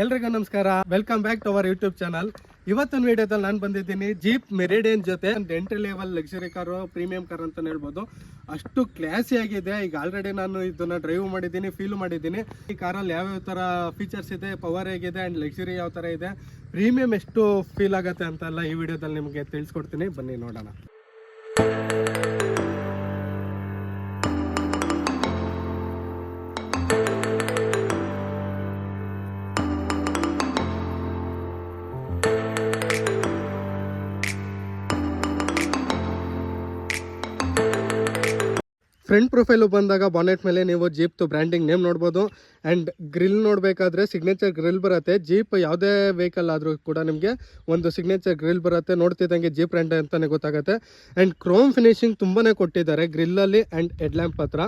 ಎಲ್ರಿಗೂ ನಮಸ್ಕಾರ. Welcome back to our YouTube channel. ಇವತ್ತಿನ ವಿಡಿಯೋದಲ್ಲಿ ನಾನು ಬಂದಿದ್ದೀನಿ ಜೀಪ್ ಮೆರಿಡಿಯನ್ ಜೊತೆ. Entry level luxury car, premium car ಅಂತ ಹೇಳ್ಬೋದು. ಅಷ್ಟು ಕ್ಲಾಸಿ ಆಗಿದೆ. ಈಗ ಆಲ್ರೆಡಿ ನಾನು ಇದನ್ನ ಡ್ರೈವ್ ಮಾಡಿದ್ದೀನಿ, ಫೀಲ್ ಮಾಡಿದ್ದೀನಿ. ಈ ಕಾರಲ್ಲಿ ಯಾವ್ಯಾವ ಥರ ಫೀಚರ್ಸ್ ಇದೆ, ಪವರ್ ಹೇಗಿದೆ ಆ್ಯಂಡ್ ಲಕ್ಸುರಿ ಯಾವ ಥರ ಇದೆ, ಪ್ರೀಮಿಯಂ ಎಷ್ಟು ಫೀಲ್ ಆಗುತ್ತೆ ಅಂತೆಲ್ಲ ಈ ವಿಡಿಯೋದಲ್ಲಿ ನಿಮಗೆ ತಿಳಿಸ್ಕೊಡ್ತೀನಿ. ಬನ್ನಿ ನೋಡೋಣ. ಫ್ರಂಟ್ ಪ್ರೊಫೈಲು ಬಂದಾಗ ಬಾನೆಟ್ ಮೇಲೆ ನೀವು ಜೀಪ್ದು ಬ್ರ್ಯಾಂಡಿಂಗ್ ನೇಮ್ ನೋಡ್ಬೋದು. ಆ್ಯಂಡ್ ಗ್ರಿಲ್ ನೋಡಬೇಕಾದ್ರೆ ಸಿಗ್ನೇಚರ್ ಗ್ರಿಲ್ ಬರುತ್ತೆ. ಜೀಪ್ ಯಾವುದೇ ವೆಹಿಕಲ್ ಆದರೂ ಕೂಡ ನಿಮಗೆ ಒಂದು ಸಿಗ್ನೇಚರ್ ಗ್ರಿಲ್ ಬರುತ್ತೆ. ನೋಡ್ತಿದ್ದಂಗೆ ಜೀಪ್ ಬ್ರ್ಯಾಂಡ್ ಅಂತಲೇ ಗೊತ್ತಾಗುತ್ತೆ. ಆ್ಯಂಡ್ ಕ್ರೋಮ್ ಫಿನಿಶಿಂಗ್ ತುಂಬಾ ಕೊಟ್ಟಿದ್ದಾರೆ ಗ್ರಿಲ್ಲಲ್ಲಿ ಆ್ಯಂಡ್ ಹೆಡ್ ಲ್ಯಾಂಪ್ ಹತ್ರ.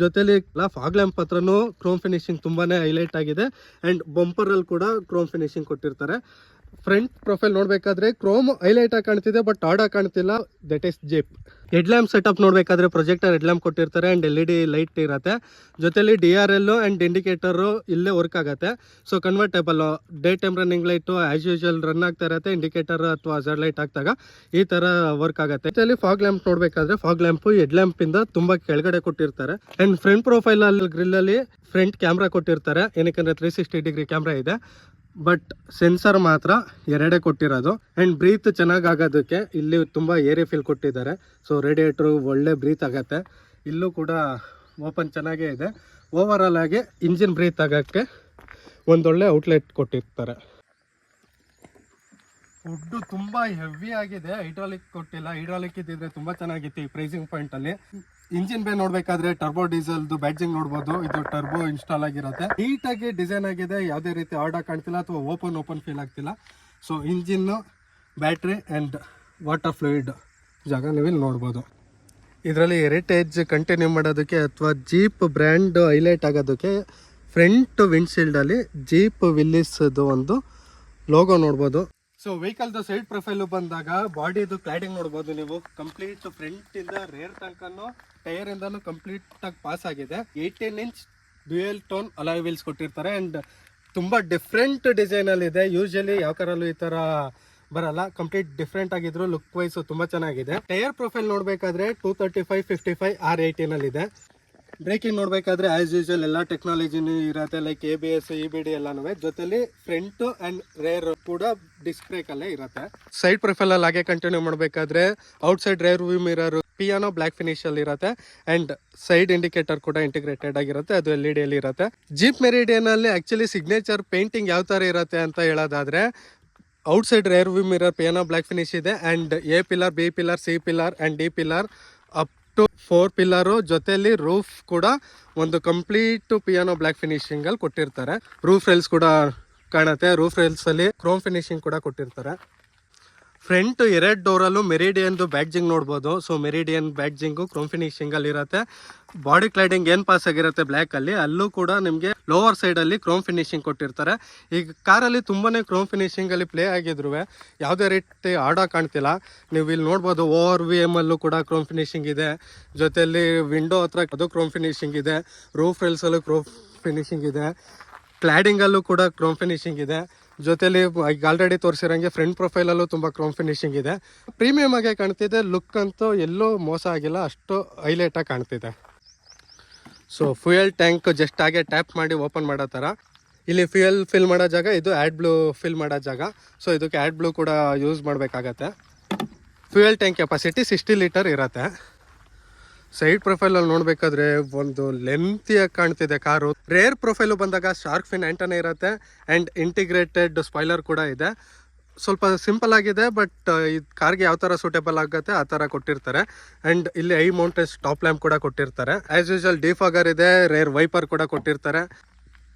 ಜೊತೆಲಿ ಫಾಗ್ ಲ್ಯಾಂಪ್ ಹತ್ರನೂ ಕ್ರೋಮ್ ಫಿನಿಶಿಂಗ್ ತುಂಬಾ ಹೈಲೈಟ್ ಆಗಿದೆ. ಆ್ಯಂಡ್ ಬಂಪರಲ್ಲಿ ಕೂಡ ಕ್ರೋಮ್ ಫಿನಿಶಿಂಗ್ ಕೊಟ್ಟಿರ್ತಾರೆ. ಫ್ರಂಟ್ ಪ್ರೊಫೈಲ್ ನೋಡಬೇಕಾದ್ರೆ ಕ್ರೋಮ್ ಹೈಲೈಟ್ ಆಗಿ ಕಾಣ್ತಿದೆ, ಬಟ್ ಆಡಾಗಿ ಕಾಣ್ತಿಲ್ಲ. That is Jeep. Head lamp setup ನೋಡಬೇಕಾದ್ರೆ ಪ್ರೊಜೆಕ್ಟರ್ ಹೆಡ್ ಲ್ಯಾಂಪ್ ಕೊಟ್ಟಿರ್ತಾರೆ ಆ್ಯಂಡ್ LED ಲೈಟ್ ಇರುತ್ತೆ. ಜೊತೆಲಿ DRL ಆ್ಯಂಡ್ ಇಂಡಿಕೇಟರು ಇಲ್ಲೇ ವರ್ಕ್ ಆಗುತ್ತೆ. So convertible day time running light as usual run ಆಗ್ತಾ ಇರುತ್ತೆ. ಇಂಡಿಕೇಟರ್ ಅಥವಾ ಝಡ್ ಲೈಟ್ ಹಾಕಿದಾಗ ಈ ಥರ ವರ್ಕ್ ಆಗುತ್ತೆ. ಜೊತೆಲಿ ಫಾಗ್ ಲ್ಯಾಂಪ್ ನೋಡಬೇಕಾದ್ರೆ ಫಾಗ್ ಲ್ಯಾಂಪು ಹೆಡ್ ಲ್ಯಾಂಪಿಂದ ತುಂಬ ಕೆಳಗಡೆ ಕೊಟ್ಟಿರ್ತಾರೆ. ಆ್ಯಂಡ್ ಫ್ರಂಟ್ ಪ್ರೊಫೈಲಲ್ಲಿ ಗ್ರಿಲ್ಲಲ್ಲಿ ಫ್ರಂಟ್ ಕ್ಯಾಮ್ರಾ ಕೊಟ್ಟಿರ್ತಾರೆ. ಏನಕ್ಕೆ 360 ಡಿಗ್ರಿ ಕ್ಯಾಮ್ರಾ ಇದೆ, ಬಟ್ ಸೆನ್ಸರ್ ಮಾತ್ರ ಎರಡೇ ಕೊಟ್ಟಿರೋದು. ಆ್ಯಂಡ್ ಬ್ರೀತ್ ಚೆನ್ನಾಗಿ ಆಗೋದಕ್ಕೆ ಇಲ್ಲಿ ತುಂಬ ಏರಿಯಾ ಫೀಲ್ ಕೊಟ್ಟಿದ್ದಾರೆ. ಸೊ ರೇಡಿಯೇಟ್ರು ಒಳ್ಳೆ ಬ್ರೀತ್ ಆಗುತ್ತೆ. ಇಲ್ಲೂ ಕೂಡ ಓಪನ್ ಚೆನ್ನಾಗೇ ಇದೆ. ಓವರಾಲ್ ಆಗಿ ಇಂಜಿನ್ ಬ್ರೀತ್ ಆಗೋಕ್ಕೆ ಒಂದೊಳ್ಳೆ ಔಟ್ಲೆಟ್ ಕೊಟ್ಟಿರ್ತಾರೆ. ಫುಡ್ಡು ತುಂಬ ಹೆವಿ ಆಗಿದೆ. ಹೈಡ್ರಾಲಿಕ್ ಕೊಟ್ಟಿಲ್ಲ. ಹೈಡ್ರಾಲಿಕ್ ಇದ್ದಿದ್ರೆ ತುಂಬ ಚೆನ್ನಾಗಿತ್ತು ಈ ಪ್ರೈಸಿಂಗ್ ಪಾಯಿಂಟಲ್ಲಿ. ಇಂಜಿನ್ ಬೇ ನೋಡಬೇಕಾದ್ರೆ ಟರ್ಬೋ ಡೀಸೆಲ್ದು ಬ್ಯಾಡ್ಜಿಂಗ್ ನೋಡ್ಬೋದು. ಇದು ಟರ್ಬೋ ಇನ್ಸ್ಟಾಲ್ ಆಗಿರುತ್ತೆ. ನೀಟಾಗಿ ಡಿಸೈನ್ ಆಗಿದೆ. ಯಾವುದೇ ರೀತಿ ಆರ್ಡರ್ ಕಾಣ್ತಿಲ್ಲ ಅಥವಾ ಓಪನ್ ಫೀಲ್ ಆಗ್ತಿಲ್ಲ. So engine, battery and water fluid ಜಾಗ ನೀವಿಲ್ಲಿ ನೋಡ್ಬೋದು. ಇದರಲ್ಲಿ ಹೆರಿಟೇಜ್ ಕಂಟಿನ್ಯೂ ಮಾಡೋದಕ್ಕೆ ಅಥವಾ ಜೀಪ್ ಬ್ರ್ಯಾಂಡ್ ಹೈಲೈಟ್ ಆಗೋದಕ್ಕೆ ಫ್ರಂಟ್ ವಿಂಡ್ಶೀಲ್ಡಲ್ಲಿ ಜೀಪ್ ವಿಲ್ಲಿಸ್ದು ಒಂದು ಲೋಗೋ ನೋಡ್ಬೋದು. ಸೊ ವೆಹಿಕಲ್ದು ಸೈಡ್ ಪ್ರೊಫೈಲು ಬಂದಾಗ ಬಾಡಿದು ಕ್ಲಾಡಿಂಗ್ ನೋಡ್ಬೋದು ನೀವು. ಕಂಪ್ಲೀಟ್ ಫ್ರಂಟ್ ಇಂದ ರೇರ್ ತನಕನೂ ಟೈರ್ ಇಂದನೂ ಕಂಪ್ಲೀಟ್ ಆಗಿ ಪಾಸ್ ಆಗಿದೆ. 18 inch dual tone alloy wheels ಕೊಟ್ಟಿರ್ತಾರೆ. ಆ್ಯಂಡ್ ತುಂಬ ಡಿಫ್ರೆಂಟ್ ಡಿಸೈನಲ್ಲಿ ಇದೆ. ಯೂಶಲಿ ಯಾವ ಕಾರಲ್ಲೂ ಈ ಥರ ಬರಲ್ಲ. ಕಂಪ್ಲೀಟ್ ಡಿಫ್ರೆಂಟ್ ಆಗಿದ್ರು ಲುಕ್ ವೈಸ್ ತುಂಬ ಚೆನ್ನಾಗಿದೆ. ಟೈರ್ ಪ್ರೊಫೈಲ್ ನೋಡಬೇಕಾದ್ರೆ 235, 55, R18 ಇದೆ. ಬ್ರೇಕಿಂಗ್ ನೋಡಬೇಕಾದ್ರೆ ಆಸ್ ಯೂಶುವಲ್ ಎಲ್ಲ ಟೆಕ್ನಾಲಜಿನೂ ಇರುತ್ತೆ. ಲೈಕ್ ABS, EBD ಎಲ್ಲನೂ. ಜೊತೆಲಿ ಫ್ರಂಟ್ ಆ್ಯಂಡ್ ರೇರ್ ಕೂಡ ಡಿಸ್ಕ್ ಬ್ರೇಕ್ ಅಲ್ಲೇ ಇರುತ್ತೆ. ಸೈಡ್ ಪ್ರೊಫೈಲ್ ಅಲ್ಲಿ ಹಾಗೆ ಕಂಟಿನ್ಯೂ ಮಾಡಬೇಕಾದ್ರೆ outside rear view mirror piano black finish ಅಲ್ಲಿ ಇರುತ್ತೆ. ಅಂಡ್ ಸೈಡ್ ಇಂಡಿಕೇಟರ್ ಕೂಡ ಇಂಟಿಗ್ರೇಟೆಡ್ ಆಗಿರುತ್ತೆ. ಅದು LED ಅಲ್ಲಿ ಇರುತ್ತೆ. ಜೀಪ್ ಮೆರಿಡಿಯನ್ ಅಲ್ಲಿ ಆಕ್ಚುಲಿ ಸಿಗ್ನೇಚರ್ ಪೇಂಟಿಂಗ್ ಯಾವ ತರ ಇರುತ್ತೆ ಅಂತ ಹೇಳೋದಾದ್ರೆ, outside rear view mirror piano black finish ಇದೆ. And A pillar, B pillar, C pillar and D pillar up to 4 pillar. ಜೊತೆಲಿ ರೂಫ್ ಕೂಡ ಒಂದು ಕಂಪ್ಲೀಟ್ ಪಿಯಾನೋ ಬ್ಲಾಕ್ ಫಿನಿಶಿಂಗ್ ಅಲ್ಲಿ ಕೊಟ್ಟಿರ್ತಾರೆ. ರೂಫ್ ರೈಲ್ಸ್ ಕೂಡ ಕಾಣುತ್ತೆ. ರೂಫ್ ರೈಲ್ಸ್ ಅಲ್ಲಿ ಕ್ರೋಮ್ ಫಿನಿಶಿಂಗ್ ಕೂಡ ಕೊಟ್ಟಿರ್ತಾರೆ. ಫ್ರಂಟ್ 2 ಡೋರಲ್ಲೂ ಮೆರಿಡಿಯನ್ದು ಬ್ಯಾಡ್ಜಿಂಗ್ ನೋಡ್ಬೋದು. So meridian badging Chrome finishing ಅಲ್ಲಿ ಇರುತ್ತೆ. ಬಾಡಿ ಕ್ಲೈಡಿಂಗ್ ಏನು ಪಾಸ್ ಆಗಿರುತ್ತೆ ಬ್ಲ್ಯಾಕ್ ಅಲ್ಲಿ, ಅಲ್ಲೂ ಕೂಡ ನಿಮಗೆ ಲೋವರ್ ಸೈಡ್ ಅಲ್ಲಿ ಕ್ರೋಮ್ ಫಿನಿಶಿಂಗ್ ಕೊಟ್ಟಿರ್ತಾರೆ. ಈಗ ಕಾರಲ್ಲಿ ತುಂಬಾನೇ ಕ್ರೋಮ್ ಫಿನಿಶಿಂಗ್ ಅಲ್ಲಿ ಪ್ಲೇ ಆಗಿದ್ರು ಯಾವುದೇ ರೀತಿ ಆಡ ಕಾಣ್ತಿಲ್ಲ. ನೀವು ಇಲ್ಲಿ ನೋಡ್ಬೋದು. ORVM ಅಲ್ಲೂ ಕೂಡ ಕ್ರೋಮ್ ಫಿನಿಶಿಂಗ್ ಇದೆ. ಜೊತೆಯಲ್ಲಿ ವಿಂಡೋ ಹತ್ರ ಅದು ಕ್ರೋಮ್ ಫಿನಿಶಿಂಗ್ ಇದೆ. ರೂಫ್ ರೈಲ್ಸ್ ಅಲ್ಲೂ ಕ್ರೋಮ್ ಫಿನಿಶಿಂಗ್ ಇದೆ. ಕ್ಲಾಡಿಂಗ್ ಅಲ್ಲೂ ಕೂಡ ಕ್ರೋಮ್ ಫಿನಿಶಿಂಗ್ ಇದೆ. ಜೊತೆಲಿ ಈಗ ಆಲ್ರೆಡಿ ತೋರಿಸಿರಂಗೆ ಫ್ರಂಟ್ ಪ್ರೊಫೈಲಲ್ಲೂ ತುಂಬ ಕ್ರೋಮ್ ಫಿನಿಶಿಂಗ್ ಇದೆ. ಪ್ರೀಮಿಯಮ್ ಆಗಿ ಕಾಣ್ತಿದೆ. ಲುಕ್ ಅಂತೂ ಎಲ್ಲೂ ಮೋಸ ಆಗಿಲ್ಲ, ಅಷ್ಟು ಹೈಲೈಟಾಗಿ ಕಾಣ್ತಿದೆ. ಸೊ ಫ್ಯೂಯಲ್ ಟ್ಯಾಂಕ್ ಜಸ್ಟ್ ಹಾಗೆ ಟ್ಯಾಪ್ ಮಾಡಿ ಓಪನ್ ಮಾಡೋ ಥರ. ಇಲ್ಲಿ ಫ್ಯೂಯಲ್ ಫಿಲ್ ಮಾಡೋ ಜಾಗ, ಇದು ಆ್ಯಡ್ ಬ್ಲೂ ಫಿಲ್ ಮಾಡೋ ಜಾಗ. ಸೊ ಇದಕ್ಕೆ ಆ್ಯಡ್ ಬ್ಲೂ ಕೂಡ ಯೂಸ್ ಮಾಡಬೇಕಾಗತ್ತೆ. ಫ್ಯೂಯಲ್ ಟ್ಯಾಂಕ್ ಕೆಪಾಸಿಟಿ 60 ಲೀಟರ್ ಇರುತ್ತೆ. ಸೈಡ್ ಪ್ರೊಫೈಲಲ್ಲಿ ನೋಡಬೇಕಾದ್ರೆ ಒಂದು ಲೆಂತಿಯಾಗಿ ಕಾಣ್ತಿದೆ ಕಾರು. ರೇರ್ ಪ್ರೊಫೈಲು ಬಂದಾಗ ಶಾರ್ಕ್ ಫಿನ್ ಆಂಟನೇ ಇರುತ್ತೆ. ಆ್ಯಂಡ್ ಇಂಟಿಗ್ರೇಟೆಡ್ ಸ್ಪಾಯ್ಲರ್ ಕೂಡ ಇದೆ. ಸ್ವಲ್ಪ ಸಿಂಪಲ್ ಆಗಿದೆ, ಬಟ್ ಇದು ಕಾರ್ಗೆ ಯಾವ ಥರ ಸೂಟೇಬಲ್ ಆಗುತ್ತೆ ಆ ಥರ ಕೊಟ್ಟಿರ್ತಾರೆ. ಆ್ಯಂಡ್ ಇಲ್ಲಿ ಐ ಮೌಂಟೆಡ್ ಟಾಪ್ ಲ್ಯಾಂಪ್ ಕೂಡ ಕೊಟ್ಟಿರ್ತಾರೆ. ಆ್ಯಸ್ ಯೂಶುವಲ್ ಡಿಫಾಗರ್ ಇದೆ. ರೇರ್ ವೈಪರ್ ಕೂಡ ಕೊಟ್ಟಿರ್ತಾರೆ.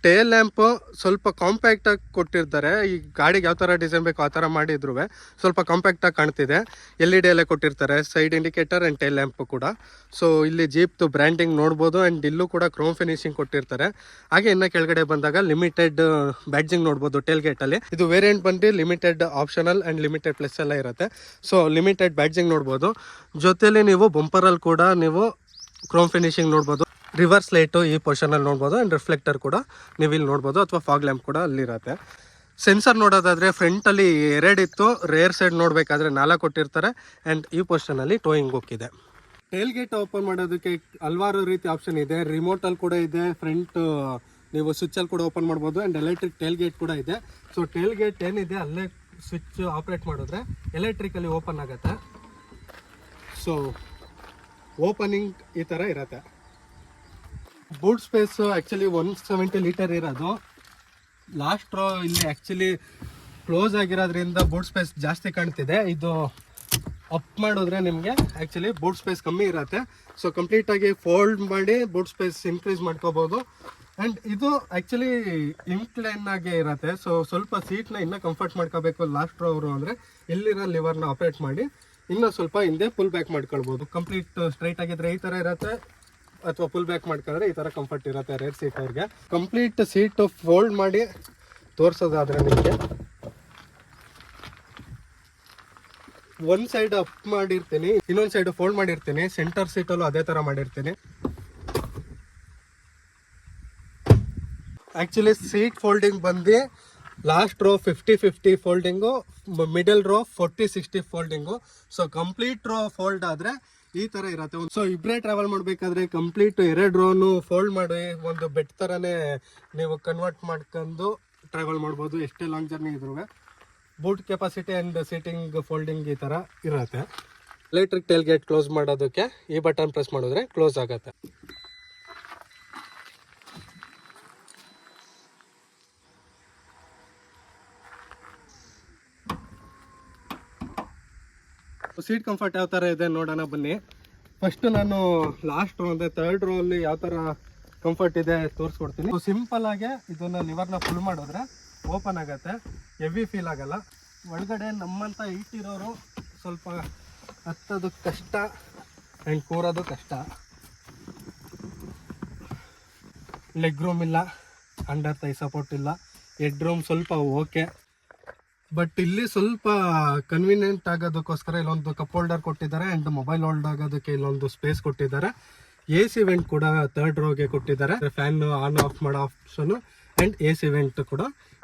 ಟೇಲ್ ಲ್ಯಾಂಪು ಸ್ವಲ್ಪ ಕಾಂಪ್ಯಾಕ್ಟಾಗಿ ಕೊಟ್ಟಿರ್ತಾರೆ. ಈ ಗಾಡಿಗೆ ಯಾವ ಥರ ಡಿಸೈನ್ ಬೇಕೋ ಆ ಥರ ಮಾಡಿದ್ರು ಸ್ವಲ್ಪ ಕಾಂಪ್ಯಾಕ್ಟಾಗಿ ಕಾಣ್ತಿದೆ. LED ಅಲ್ಲೇ ಕೊಟ್ಟಿರ್ತಾರೆ. Side indicator and tail lamp ಕೂಡ. ಸೊ ಇಲ್ಲಿ ಜೀಪ್ದು ಬ್ರ್ಯಾಂಡಿಂಗ್ ನೋಡ್ಬೋದು. ಆ್ಯಂಡ್ ಇಲ್ಲೂ ಕೂಡ ಕ್ರೋಮ್ ಫಿನಿಶಿಂಗ್ ಕೊಟ್ಟಿರ್ತಾರೆ. ಹಾಗೆ ಇನ್ನು ಕೆಳಗಡೆ ಬಂದಾಗ ಲಿಮಿಟೆಡ್ ಬ್ಯಾಡ್ಜಿಂಗ್ ನೋಡ್ಬೋದು ಟೇಲ್ ಗೇಟಲ್ಲಿ. ಇದು ವೇರಿಯಂಟ್ ಬಂದು limited optional and limited plus ಎಲ್ಲ ಇರುತ್ತೆ. ಸೊ ಲಿಮಿಟೆಡ್ ಬ್ಯಾಡ್ಜಿಂಗ್ ನೋಡ್ಬೋದು. ಜೊತೆಲಿ ನೀವು ಬಂಪರಲ್ಲಿ ಕೂಡ ನೀವು ಕ್ರೋಮ್ ಫಿನಿಶಿಂಗ್ ನೋಡ್ಬೋದು. ರಿವರ್ಸ್ ಲೈಟು ಈ ಪೊಸಿಷನಲ್ಲಿ ನೋಡ್ಬೋದು ಆ್ಯಂಡ್ ರಿಫ್ಲೆಕ್ಟರ್ ಕೂಡ ನೀವು ಇಲ್ಲಿ ನೋಡ್ಬೋದು, ಅಥವಾ ಫಾಗ್ ಲ್ಯಾಂಪ್ ಕೂಡ ಅಲ್ಲಿರುತ್ತೆ. ಸೆನ್ಸರ್ ನೋಡೋದಾದರೆ ಫ್ರಂಟಲ್ಲಿ 2 ಇತ್ತು, ರೇರ್ ಸೈಡ್ ನೋಡಬೇಕಾದ್ರೆ 4 ಕೊಟ್ಟಿರ್ತಾರೆ. ಆ್ಯಂಡ್ ಈ ಪೊಸಿಷನಲ್ಲಿ ಟೋಯಿಂಗ್ ಹೋಗಿದೆ. ಟೇಲ್ ಗೇಟ್ ಓಪನ್ ಮಾಡೋದಕ್ಕೆ ಹಲವಾರು ರೀತಿ ಆಪ್ಷನ್ ಇದೆ. ರಿಮೋಟಲ್ಲಿ ಕೂಡ ಇದೆ, ಫ್ರಂಟ್ ನೀವು ಸ್ವಿಚ್ಚಲ್ಲಿ ಕೂಡ ಓಪನ್ ಮಾಡ್ಬೋದು. ಆ್ಯಂಡ್ ಎಲೆಕ್ಟ್ರಿಕ್ ಟೇಲ್ ಗೇಟ್ ಕೂಡ ಇದೆ. ಸೊ ಟೇಲ್ ಗೇಟ್ ಏನಿದೆ ಅಲ್ಲೇ ಸ್ವಿಚ್ ಆಪ್ರೇಟ್ ಮಾಡಿದ್ರೆ ಎಲೆಕ್ಟ್ರಿಕಲ್ಲಿ ಓಪನ್ ಆಗುತ್ತೆ. ಸೊ ಓಪನಿಂಗ್ ಈ ಥರ ಇರುತ್ತೆ. ಬೂಟ್ ಸ್ಪೇಸು ಆ್ಯಕ್ಚುಲಿ 170 ಲೀಟರ್ ಇರೋದು. ಲಾಸ್ಟ್ ರೋ ಇಲ್ಲಿ ಆ್ಯಕ್ಚುಲಿ ಕ್ಲೋಸ್ ಆಗಿರೋದ್ರಿಂದ ಬೂಟ್ ಸ್ಪೇಸ್ ಜಾಸ್ತಿ ಕಾಣ್ತಿದೆ. ಇದು ಅಪ್ ಮಾಡಿದ್ರೆ ನಿಮಗೆ ಆ್ಯಕ್ಚುಲಿ ಬೂಟ್ ಸ್ಪೇಸ್ ಕಮ್ಮಿ ಇರುತ್ತೆ. ಸೊ ಕಂಪ್ಲೀಟಾಗಿ ಫೋಲ್ಡ್ ಮಾಡಿ ಬೂಟ್ ಸ್ಪೇಸ್ ಇನ್ಕ್ರೀಸ್ ಮಾಡ್ಕೋಬೋದು. ಆ್ಯಂಡ್ ಇದು ಆ್ಯಕ್ಚುಲಿ ಇನ್ಕ್ಲೈನ್ ಆಗಿ ಇರುತ್ತೆ. ಸೊ ಸ್ವಲ್ಪ ಸೀಟ್ನ ಇನ್ನೂ ಕಂಫರ್ಟ್ ಮಾಡ್ಕೋಬೇಕು ಲಾಸ್ಟ್ ರೋವರು ಅಂದರೆ ಇಲ್ಲಿರೋ ಲಿವರ್ನ ಆಪ್ರೇಟ್ ಮಾಡಿ ಇನ್ನೂ ಸ್ವಲ್ಪ ಹಿಂದೆ ಫುಲ್ ಬ್ಯಾಕ್ ಮಾಡ್ಕೊಳ್ಬೋದು. ಕಂಪ್ಲೀಟ್ ಸ್ಟ್ರೈಟ್ ಆಗಿದ್ರೆ ಈ ಥರ ಇರುತ್ತೆ, ಅಥವಾ ಫುಲ್ ಬ್ಯಾಕ್ ಮಾಡ್ಕೊಂಡ್ರೆ ಈ ಥರ ಕಂಫರ್ಟ್ ಇರುತ್ತೆ ರೇರ್ ಸೀಟ್ ಅವ್ರಿಗೆ. ಕಂಪ್ಲೀಟ್ ಸೀಟು ಫೋಲ್ಡ್ ಮಾಡಿ ತೋರಿಸೋದಾದರೆ ನಿಮಗೆ ಒಂದು ಸೈಡ್ ಅಪ್ ಮಾಡಿರ್ತೀನಿ, ಇನ್ನೊಂದು ಸೈಡ್ ಫೋಲ್ಡ್ ಮಾಡಿರ್ತೀನಿ. ಸೆಂಟರ್ ಸೀಟಲ್ಲೂ ಅದೇ ಥರ ಮಾಡಿರ್ತೀನಿ. ಆ್ಯಕ್ಚುಲಿ ಸೀಟ್ ಫೋಲ್ಡಿಂಗ್ ಬಂದು last row 50-50 folding, middle row 40-60 folding. So complete row fold ಆದರೆ ಈ ಥರ ಇರುತ್ತೆ. ಸೊ ಇಬ್ಬರೇ ಟ್ರಾವೆಲ್ ಮಾಡಬೇಕಾದ್ರೆ ಕಂಪ್ಲೀಟ್ 2 ರೋನು ಫೋಲ್ಡ್ ಮಾಡಿ ಒಂದು ಬೆಡ್ ಥರನೇ ನೀವು ಕನ್ವರ್ಟ್ ಮಾಡ್ಕೊಂಡು ಟ್ರಾವೆಲ್ ಮಾಡ್ಬೋದು ಎಷ್ಟೇ ಲಾಂಗ್ ಜರ್ನಿ ಇದ್ರೂ. Boot capacity and seating folding ಈ ಥರ ಇರುತ್ತೆ. ಎಲೆಕ್ಟ್ರಿಕ್ ಟೇಲ್ ಗೇಟ್ ಕ್ಲೋಸ್ ಮಾಡೋದಕ್ಕೆ ಈ ಬಟನ್ ಪ್ರೆಸ್ ಮಾಡಿದ್ರೆ ಕ್ಲೋಸ್ ಆಗುತ್ತೆ. ಸೀಟ್ ಕಂಫರ್ಟ್ ಯಾವ ಥರ ಇದೆ ನೋಡೋಣ ಬನ್ನಿ. ಫಸ್ಟ್ ನಾನು ಲಾಸ್ಟ್ ರೋ ಅಂದರೆ 3rd ರೋ ಅಲ್ಲಿ ಯಾವ ಥರ ಕಂಫರ್ಟ್ ಇದೆ ತೋರಿಸ್ಕೊಡ್ತೀನಿ. ಸಿಂಪಲ್ ಆಗಿ ಇದನ್ನು ಲಿವರ್ನ ಫುಲ್ ಮಾಡಿದ್ರೆ ಓಪನ್ ಆಗುತ್ತೆ, ಹೆವಿ ಫೀಲ್ ಆಗಲ್ಲ. ಒಳಗಡೆ ನಮ್ಮಂಥ ಇಟ್ಟಿರೋರು ಸ್ವಲ್ಪ ಹತ್ತೋದು ಕಷ್ಟ ಆ್ಯಂಡ್ ಕೂರೋದು ಕಷ್ಟ. ಲೆಗ್ ರೂಮ್ ಇಲ್ಲ, ಅಂಡರ್ ಥೈ ಸಪೋರ್ಟ್ ಇಲ್ಲ, ಹೆಡ್ ರೂಮ್ ಸ್ವಲ್ಪ ಓಕೆ. ಬಟ್ ಇಲ್ಲಿ ಸ್ವಲ್ಪ ಕನ್ವೀನಿಯೆಂಟ್ ಆಗೋದಕ್ಕೋಸ್ಕರ ಇಲ್ಲೊಂದು ಕಪ್ ಹೋಲ್ಡರ್ ಕೊಟ್ಟಿದ್ದಾರೆ ಆ್ಯಂಡ್ ಮೊಬೈಲ್ ಹೋಲ್ಡ್ ಆಗೋದಕ್ಕೆ ಇಲ್ಲೊಂದು ಸ್ಪೇಸ್ ಕೊಟ್ಟಿದ್ದಾರೆ. AC ವೆಂಟ್ ಕೂಡ 3rd ರೋಗೆ ಕೊಟ್ಟಿದ್ದಾರೆ. ಫ್ಯಾನ್ ಆನ್ ಆಫ್ ಮಾಡೋ ಆಪ್ಷನು ಆ್ಯಂಡ್ AC ವೆಂಟ್ ಕೂಡ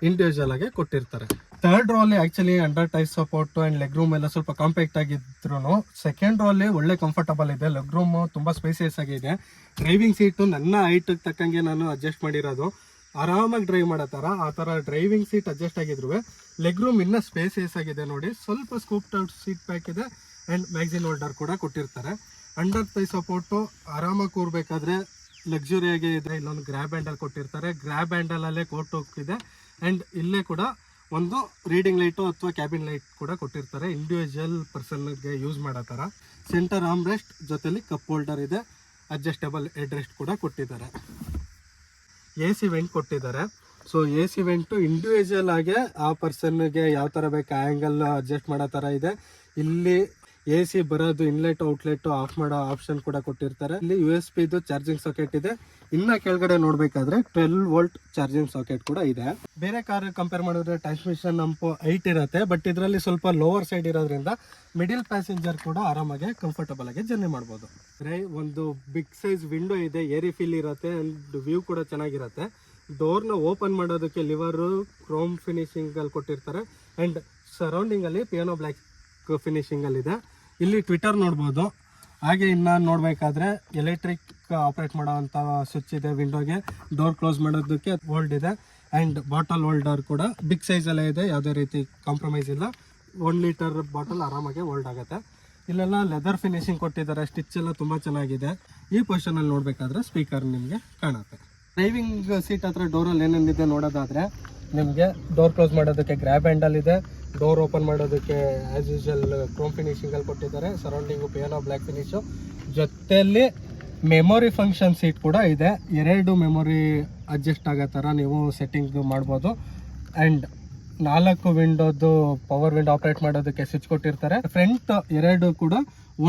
ಇಂಡಿವಿಜುವಲ್ ಆಗಿ ಕೊಟ್ಟಿರ್ತಾರೆ. 3rd ರೋಲಿ actually under thigh support and leg room ಎಲ್ಲ ಸ್ವಲ್ಪ ಕಾಂಪ್ಯಾಕ್ಟ್ ಆಗಿದ್ರು 2nd ರೋಲಿ ಒಳ್ಳೆ ಕಂಫರ್ಟಬಲ್ ಇದೆ. ಲೆಗ್ ರೂಮು ತುಂಬ ಸ್ಪೇಸಿಯಸ್ ಆಗಿದೆ. ಡ್ರೈವಿಂಗ್ ಸೀಟು ನನ್ನ ಹೈಟಿಗೆ ತಕ್ಕಂಗೆ ನಾನು ಅಡ್ಜಸ್ಟ್ ಮಾಡಿರೋದು. ಆರಾಮಾಗಿ ಡ್ರೈವ್ ಮಾಡೋ ಥರ ಆ ಥರ ಡ್ರೈವಿಂಗ್ ಸೀಟ್ ಅಡ್ಜಸ್ಟ್ ಆಗಿದ್ರು. ಲೆಗ್ ರೂಮ್ ಇನ್ನೂ ಸ್ಪೇಸಿಯಸ್ ಆಗಿದೆ ನೋಡಿ. ಸ್ವಲ್ಪ ಸ್ಕೂಪ್ಡ್ ಔಟ್ ಸೀಟ್ ಬ್ಯಾಕ್ ಇದೆ ಆ್ಯಂಡ್ ಮ್ಯಾಗ್ಝಿನ್ ಹೋಲ್ಡರ್ ಕೂಡ ಕೊಟ್ಟಿರ್ತಾರೆ. ಅಂಡರ್ ಥೈ ಸಪೋರ್ಟು ಆರಾಮಾಗಿ ಕೂರಬೇಕಾದ್ರೆ ಲಕ್ಸುರಿಯಾಗಿ ಇದೆ. ಇಲ್ಲೊಂದು ಗ್ರ್ಯಾಬ್ ಹ್ಯಾಂಡಲ್ ಕೊಟ್ಟಿರ್ತಾರೆ. ಗ್ರ್ಯಾಬ್ ಹ್ಯಾಂಡಲಲ್ಲೇ ಕೋಟ್ ಹೋಗ್ತಿದೆ ಆ್ಯಂಡ್ ಇಲ್ಲೇ ಕೂಡ ಒಂದು ರೀಡಿಂಗ್ ಲೈಟು ಅಥವಾ ಕ್ಯಾಬಿನ್ ಲೈಟ್ ಕೂಡ ಕೊಟ್ಟಿರ್ತಾರೆ, ಇಂಡಿವಿಜುವಲ್ ಪರ್ಸನ್ಗೆ ಯೂಸ್ ಮಾಡೋ ಥರ. ಸೆಂಟರ್ ಆರ್ಮ್ ರೆಸ್ಟ್ ಜೊತೆಲಿ ಕಪ್ ಹೋಲ್ಡರ್ ಇದೆ. ಅಡ್ಜಸ್ಟಬಲ್ ಹೆಡ್ ರೆಸ್ಟ್ ಕೂಡ ಕೊಟ್ಟಿದ್ದಾರೆ. AC ವೆಂಟ್ ಕೊಟ್ಟಿದ್ದಾರೆ. ಸೊ AC ವೆಂಟು ಇಂಡಿವಿಜುವಲ್ ಆಗಿ ಆ ಪರ್ಸನ್ಗೆ ಯಾವ ಥರ ಬೇಕು ಆ್ಯಂಗಲ್ ಅಡ್ಜಸ್ಟ್ ಮಾಡೋ ಥರ ಇದೆ. ಇಲ್ಲಿ AC ಬರೋದು ಇನ್ಲೆಟ್ ಔಟ್ಲೆಟ್ ಆಫ್ ಮಾಡೋ ಆಪ್ಷನ್ ಕೂಡ ಕೊಟ್ಟಿರ್ತಾರೆ. ಇಲ್ಲಿ USB ಚಾರ್ಜಿಂಗ್ ಸಾಕೆಟ್ ಇದೆ. ಇನ್ನು ಕೆಳಗಡೆ ನೋಡಬೇಕಾದ್ರೆ 12 ವೋಲ್ಟ್ ಚಾರ್ಜಿಂಗ್ ಸಾಕೆಟ್ ಕೂಡ ಇದೆ. ಬೇರೆ ಕಾರ್ ಕಂಪೇರ್ ಮಾಡಿದ್ರೆ ಟ್ರಾನ್ಸ್ಮಿಷನ್ ನಂಪು 8 ಇರುತ್ತೆ, ಬಟ್ ಇದರಲ್ಲಿ ಸ್ವಲ್ಪ ಲೋವರ್ ಸೈಡ್ ಇರೋದ್ರಿಂದ ಮಿಡಿಲ್ ಪ್ಯಾಸೆಂಜರ್ ಕೂಡ ಆರಾಮಾಗಿ ಕಂಫರ್ಟಬಲ್ ಆಗಿ ಜರ್ನಿ ಮಾಡ್ಬೋದು. ಒಂದು ಬಿಗ್ ಸೈಜ್ ವಿಂಡೋ ಇದೆ, ಏರಿ ಫೀಲ್ ಇರುತ್ತೆ ಆ್ಯಂಡ್ ವ್ಯೂ ಕೂಡ ಚೆನ್ನಾಗಿರುತ್ತೆ. ಡೋರ್ನ ಓಪನ್ ಮಾಡೋದಕ್ಕೆ ಲಿವರು ಕ್ರೋಮ್ ಫಿನಿಶಿಂಗಲ್ಲಿ ಕೊಟ್ಟಿರ್ತಾರೆ ಆ್ಯಂಡ್ ಸರೌಂಡಿಂಗಲ್ಲಿ ಪಿಯಾನೋ ಬ್ಲ್ಯಾಕ್ ಫಿನಿಶಿಂಗಲ್ಲಿದೆ. ಇಲ್ಲಿ ಟ್ವಿಟರ್ ನೋಡ್ಬೋದು. ಹಾಗೆ ಇನ್ನು ನೋಡಬೇಕಾದ್ರೆ ಎಲೆಕ್ಟ್ರಿಕ್ ಆಪ್ರೇಟ್ ಮಾಡೋವಂಥ ಸ್ವಿಚ್ ಇದೆ ವಿಂಡೋಗೆ. ಡೋರ್ ಕ್ಲೋಸ್ ಮಾಡೋದಕ್ಕೆ ಹೋಲ್ಡ್ ಇದೆ ಆ್ಯಂಡ್ ಬಾಟಲ್ ಹೋಲ್ಡರ್ ಕೂಡ ಬಿಗ್ ಸೈಜಲ್ಲೇ ಇದೆ, ಯಾವುದೇ ರೀತಿ ಕಾಂಪ್ರಮೈಸ್ ಇಲ್ಲ. 1 ಲೀಟರ್ ಬಾಟಲ್ ಆರಾಮಾಗಿ ಹೋಲ್ಡ್ ಆಗುತ್ತೆ. ಇಲ್ಲೆಲ್ಲ ಲೆದರ್ ಫಿನಿಶಿಂಗ್ ಕೊಟ್ಟಿದ್ದಾರೆ, ಸ್ಟಿಚ್ ಎಲ್ಲ ತುಂಬ ಚೆನ್ನಾಗಿದೆ. ಈ ಪೊಸಿಷನಲ್ಲಿ ನೋಡಬೇಕಾದ್ರೆ ಸ್ಪೀಕರ್ ನಿಮಗೆ ಕಾಣುತ್ತೆ. ಡ್ರೈವಿಂಗ್ ಸೀಟ್ ಹತ್ರ ಡೋರಲ್ಲಿ ಏನೇನಿದೆ ನೋಡೋದಾದರೆ ನಿಮಗೆ ಡೋರ್ ಕ್ಲೋಸ್ ಮಾಡೋದಕ್ಕೆ ಗ್ರ್ಯಾಬ್ ಹ್ಯಾಂಡಲ್ ಇದೆ. ಡೋರ್ ಓಪನ್ ಮಾಡೋದಕ್ಕೆ ಆ್ಯಸ್ ಯೂಶುವಲ್ ಕ್ರೋಮ್ ಫಿನಿಶಿಂಗಲ್ಲಿ ಕೊಟ್ಟಿದ್ದಾರೆ. Surrounding piano black finish. ಜೊತೆಯಲ್ಲಿ ಮೆಮೊರಿ ಫಂಕ್ಷನ್ ಸೀಟ್ ಕೂಡ ಇದೆ. 2 ಮೆಮೊರಿ ಅಡ್ಜಸ್ಟ್ ಆಗೋ ಥರ ನೀವು ಸೆಟ್ಟಿಂಗ್ ಮಾಡ್ಬೋದು. ಆ್ಯಂಡ್ 4 ವಿಂಡೋದು ಪವರ್ ವಿಂಡೋ ಆಪ್ರೇಟ್ ಮಾಡೋದಕ್ಕೆ ಸ್ವಿಚ್ ಕೊಟ್ಟಿರ್ತಾರೆ. ಫ್ರಂಟ್ 2 ಕೂಡ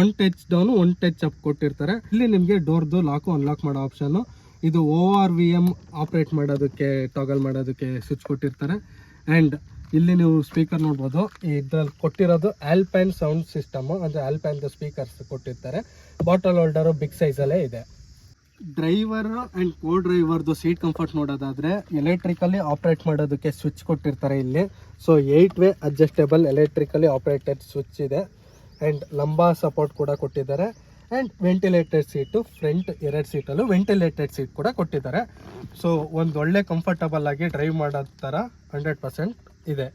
1 ಟಚ್ ಡೌನು 1 ಟಚ್ ಅಪ್ ಕೊಟ್ಟಿರ್ತಾರೆ. ಇಲ್ಲಿ ನಿಮಗೆ ಡೋರ್ದು ಲಾಕು ಅನ್ಲಾಕ್ ಮಾಡೋ ಆಪ್ಷನ್ನು. ಇದು ORVM ಆಪ್ರೇಟ್ ಮಾಡೋದಕ್ಕೆ ಟಾಗಲ್ ಮಾಡೋದಕ್ಕೆ ಸ್ವಿಚ್ ಕೊಟ್ಟಿರ್ತಾರೆ. ಆ್ಯಂಡ್ ಇಲ್ಲಿ ನೀವು ಸ್ಪೀಕರ್ ನೋಡ್ಬೋದು. ಇದ್ರಲ್ಲಿ ಕೊಟ್ಟಿರೋದು ಆಲ್ಪೈನ್ ಸೌಂಡ್ ಸಿಸ್ಟಮು, ಅಂದರೆ ಆಲ್ಪೈನ್ದು ಸ್ಪೀಕರ್ಸ್ ಕೊಟ್ಟಿರ್ತಾರೆ. ಬಾಟಲ್ ಹೋಲ್ಡರು ಬಿಗ್ ಸೈಜಲ್ಲೇ ಇದೆ. ಡ್ರೈವರ್ ಅಂಡ್ ಕೋ ಡ್ರೈವರ್ದು ಸೀಟ್ ಕಂಫರ್ಟ್ ನೋಡೋದಾದ್ರೆ ಎಲೆಕ್ಟ್ರಿಕಲಿ ಆಪರೇಟ್ ಮಾಡೋದಕ್ಕೆ ಸ್ವಿಚ್ ಕೊಟ್ಟಿರ್ತಾರೆ ಇಲ್ಲಿ. So 8 way adjustable electrically operated switch ಇದೆ ಆ್ಯಂಡ್ ಲಂಬಾ ಸಪೋರ್ಟ್ ಕೂಡ ಕೊಟ್ಟಿದ್ದಾರೆ. ಆ್ಯಂಡ್ ವೆಂಟಿಲೇಟೆಡ್ ಸೀಟು, ಫ್ರಂಟ್ 2 ಸೀಟಲ್ಲೂ ವೆಂಟಿಲೇಟೆಡ್ ಸೀಟ್ ಕೂಡ ಕೊಟ್ಟಿದ್ದಾರೆ. ಸೊ ಒಂದು ಒಳ್ಳೆ ಕಂಫರ್ಟಬಲ್ ಆಗಿ ಡ್ರೈವ್ ಮಾಡೋ ಥರ 100% ಇದೆ.